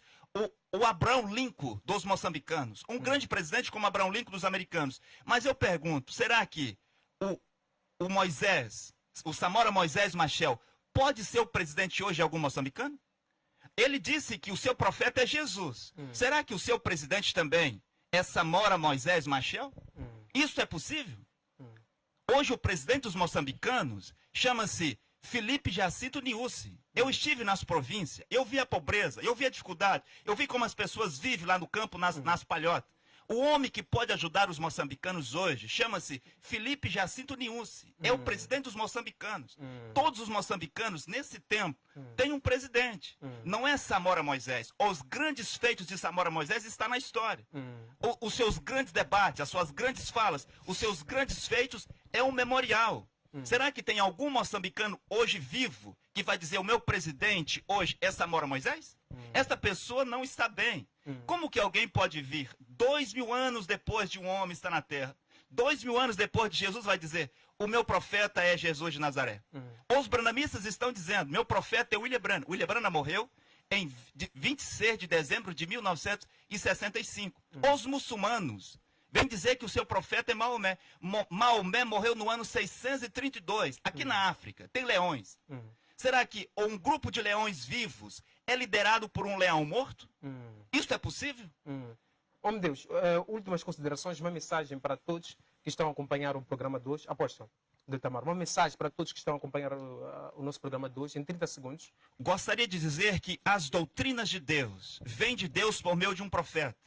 S2: o Abraham Lincoln dos moçambicanos. Um grande presidente como Abraham Lincoln dos americanos. Mas eu pergunto, será que o Moisés, o Samora Moisés Machel, pode ser o presidente hoje de algum moçambicano? Ele disse que o seu profeta é Jesus. Será que o seu presidente também é Samora Moisés Machel? Isso é possível? Hoje o presidente dos moçambicanos chama-se Felipe Jacinto Niusi. Eu estive nas províncias, eu vi a pobreza, eu vi a dificuldade, eu vi como as pessoas vivem lá no campo, nas palhotas. O homem que pode ajudar os moçambicanos hoje chama-se Felipe Jacinto Niusi. É o presidente dos moçambicanos. Todos os moçambicanos, nesse tempo, têm um presidente. Não é Samora Moisés. Os grandes feitos de Samora Moisés estão na história. Os seus grandes debates, as suas grandes falas, os seus grandes feitos é um memorial. Será que tem algum moçambicano hoje vivo que vai dizer o meu presidente hoje é Samora Moisés? Esta pessoa não está bem. Como que alguém pode vir 2000 anos depois de um homem estar na terra, 2000 anos depois de Jesus vai dizer o meu profeta é Jesus de Nazaré? Os branhamistas estão dizendo meu profeta é William Branham. William Branham morreu em 26 de dezembro de 1965. Os muçulmanos vem dizer que o seu profeta é Maomé. Maomé morreu no ano 632, aqui na África. Tem leões. Será que um grupo de leões vivos é liderado por um leão morto? Isso é possível?
S1: Oh, meu Deus, últimas considerações, uma mensagem para todos que estão a acompanhar o programa de hoje. Apóstolo de Tamar, uma mensagem para todos que estão a acompanhar o nosso programa de hoje, em 30 segundos.
S2: Gostaria de dizer que as doutrinas de Deus vêm de Deus por meio de um profeta.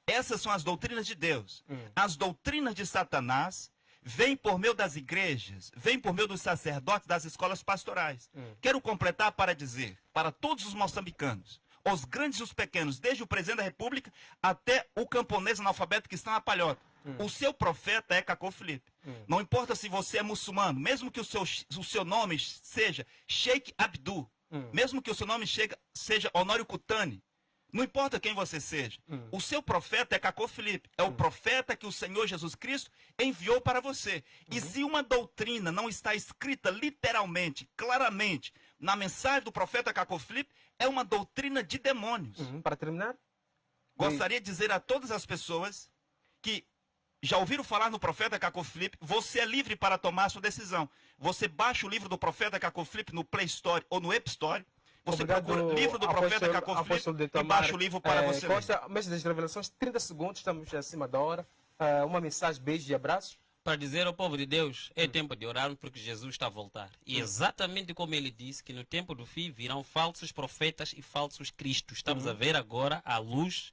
S2: Essas são as doutrinas de Deus. As doutrinas de Satanás vêm por meio das igrejas, vêm por meio dos sacerdotes das escolas pastorais. Quero completar para dizer, para todos os moçambicanos, os grandes e os pequenos, desde o presidente da República até o camponês analfabeto que está na palhota. O seu profeta é Cacau Filipe. Não importa se você é muçulmano, mesmo que o seu nome seja Sheikh Abdul, mesmo que o seu nome seja Honório Kutani, Não importa quem você seja. O seu profeta é Cacó Filipe. É o profeta que o Senhor Jesus Cristo enviou para você. E se uma doutrina não está escrita literalmente, claramente, na mensagem do profeta Cacó Filipe, é uma doutrina de demônios.
S1: Para terminar,
S2: Gostaria de dizer a todas as pessoas que já ouviram falar no profeta Cacó Filipe, você é livre para tomar a sua decisão. Você baixa o livro do profeta Cacó Filipe no Play Store ou no App Store. Você procura o livro do profeta Cacó Filipe e baixa o livro para você ler.
S1: Costa, mestre das revelações, 30 segundos, estamos acima da hora. Uma mensagem, beijo e abraço.
S3: Para dizer ao povo de Deus, é tempo de orar porque Jesus está a voltar. E exatamente como ele disse, que no tempo do fim virão falsos profetas e falsos cristos. Estamos a ver agora, à luz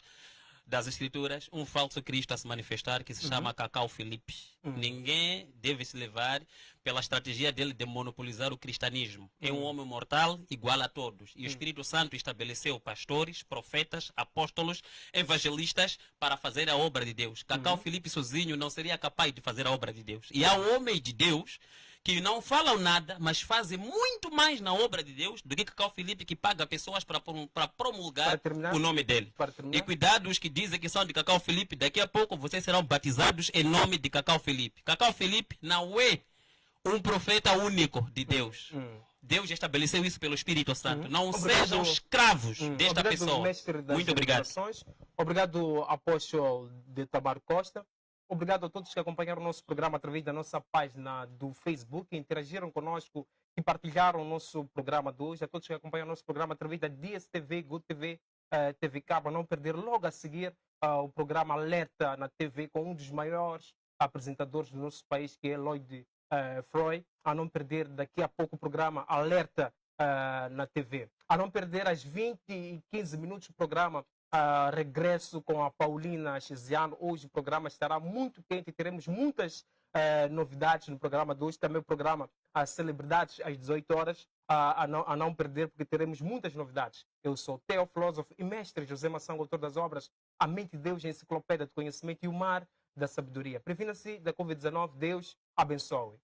S3: das escrituras, um falso Cristo a se manifestar que se chama Cacau Filipe. Ninguém deve se levar pela estratégia dele de monopolizar o cristianismo. É um homem mortal igual a todos. E o Espírito Santo estabeleceu pastores, profetas, apóstolos, evangelistas para fazer a obra de Deus. Cacau Filipe sozinho não seria capaz de fazer a obra de Deus. E há homens de Deus que não falam nada, mas fazem muito mais na obra de Deus do que Cacau Filipe, que paga pessoas para promulgar o nome dele. E cuidado os que dizem que são de Cacau Filipe, daqui a pouco vocês serão batizados em nome de Cacau Filipe. Cacau Filipe não é um profeta único de Deus. Deus estabeleceu isso pelo Espírito Santo. Não sejam escravos desta pessoa. Muito obrigado.
S1: Obrigado, apóstolo de Tamar Costa. Obrigado a todos que acompanharam o nosso programa através da nossa página do Facebook, interagiram conosco e partilharam o nosso programa de hoje. A todos que acompanham o nosso programa através da DSTV, Good TV, TV Cabo, não perder logo a seguir o programa Alerta na TV com um dos maiores apresentadores do nosso país, que é Lloyd Freud. A não perder daqui a pouco o programa Alerta na TV. A não perder às 20h15 o programa Regresso com a Paulina Chesiano. Hoje o programa estará muito quente e teremos muitas novidades no programa de hoje. Também o programa Celebridades às 18 horas. A não perder, porque teremos muitas novidades. Eu sou Theo Filósofo e mestre José Maçango, autor das obras A Mente de Deus, a Enciclopédia de Conhecimento e o Mar da Sabedoria. Previna-se da Covid-19. Deus abençoe.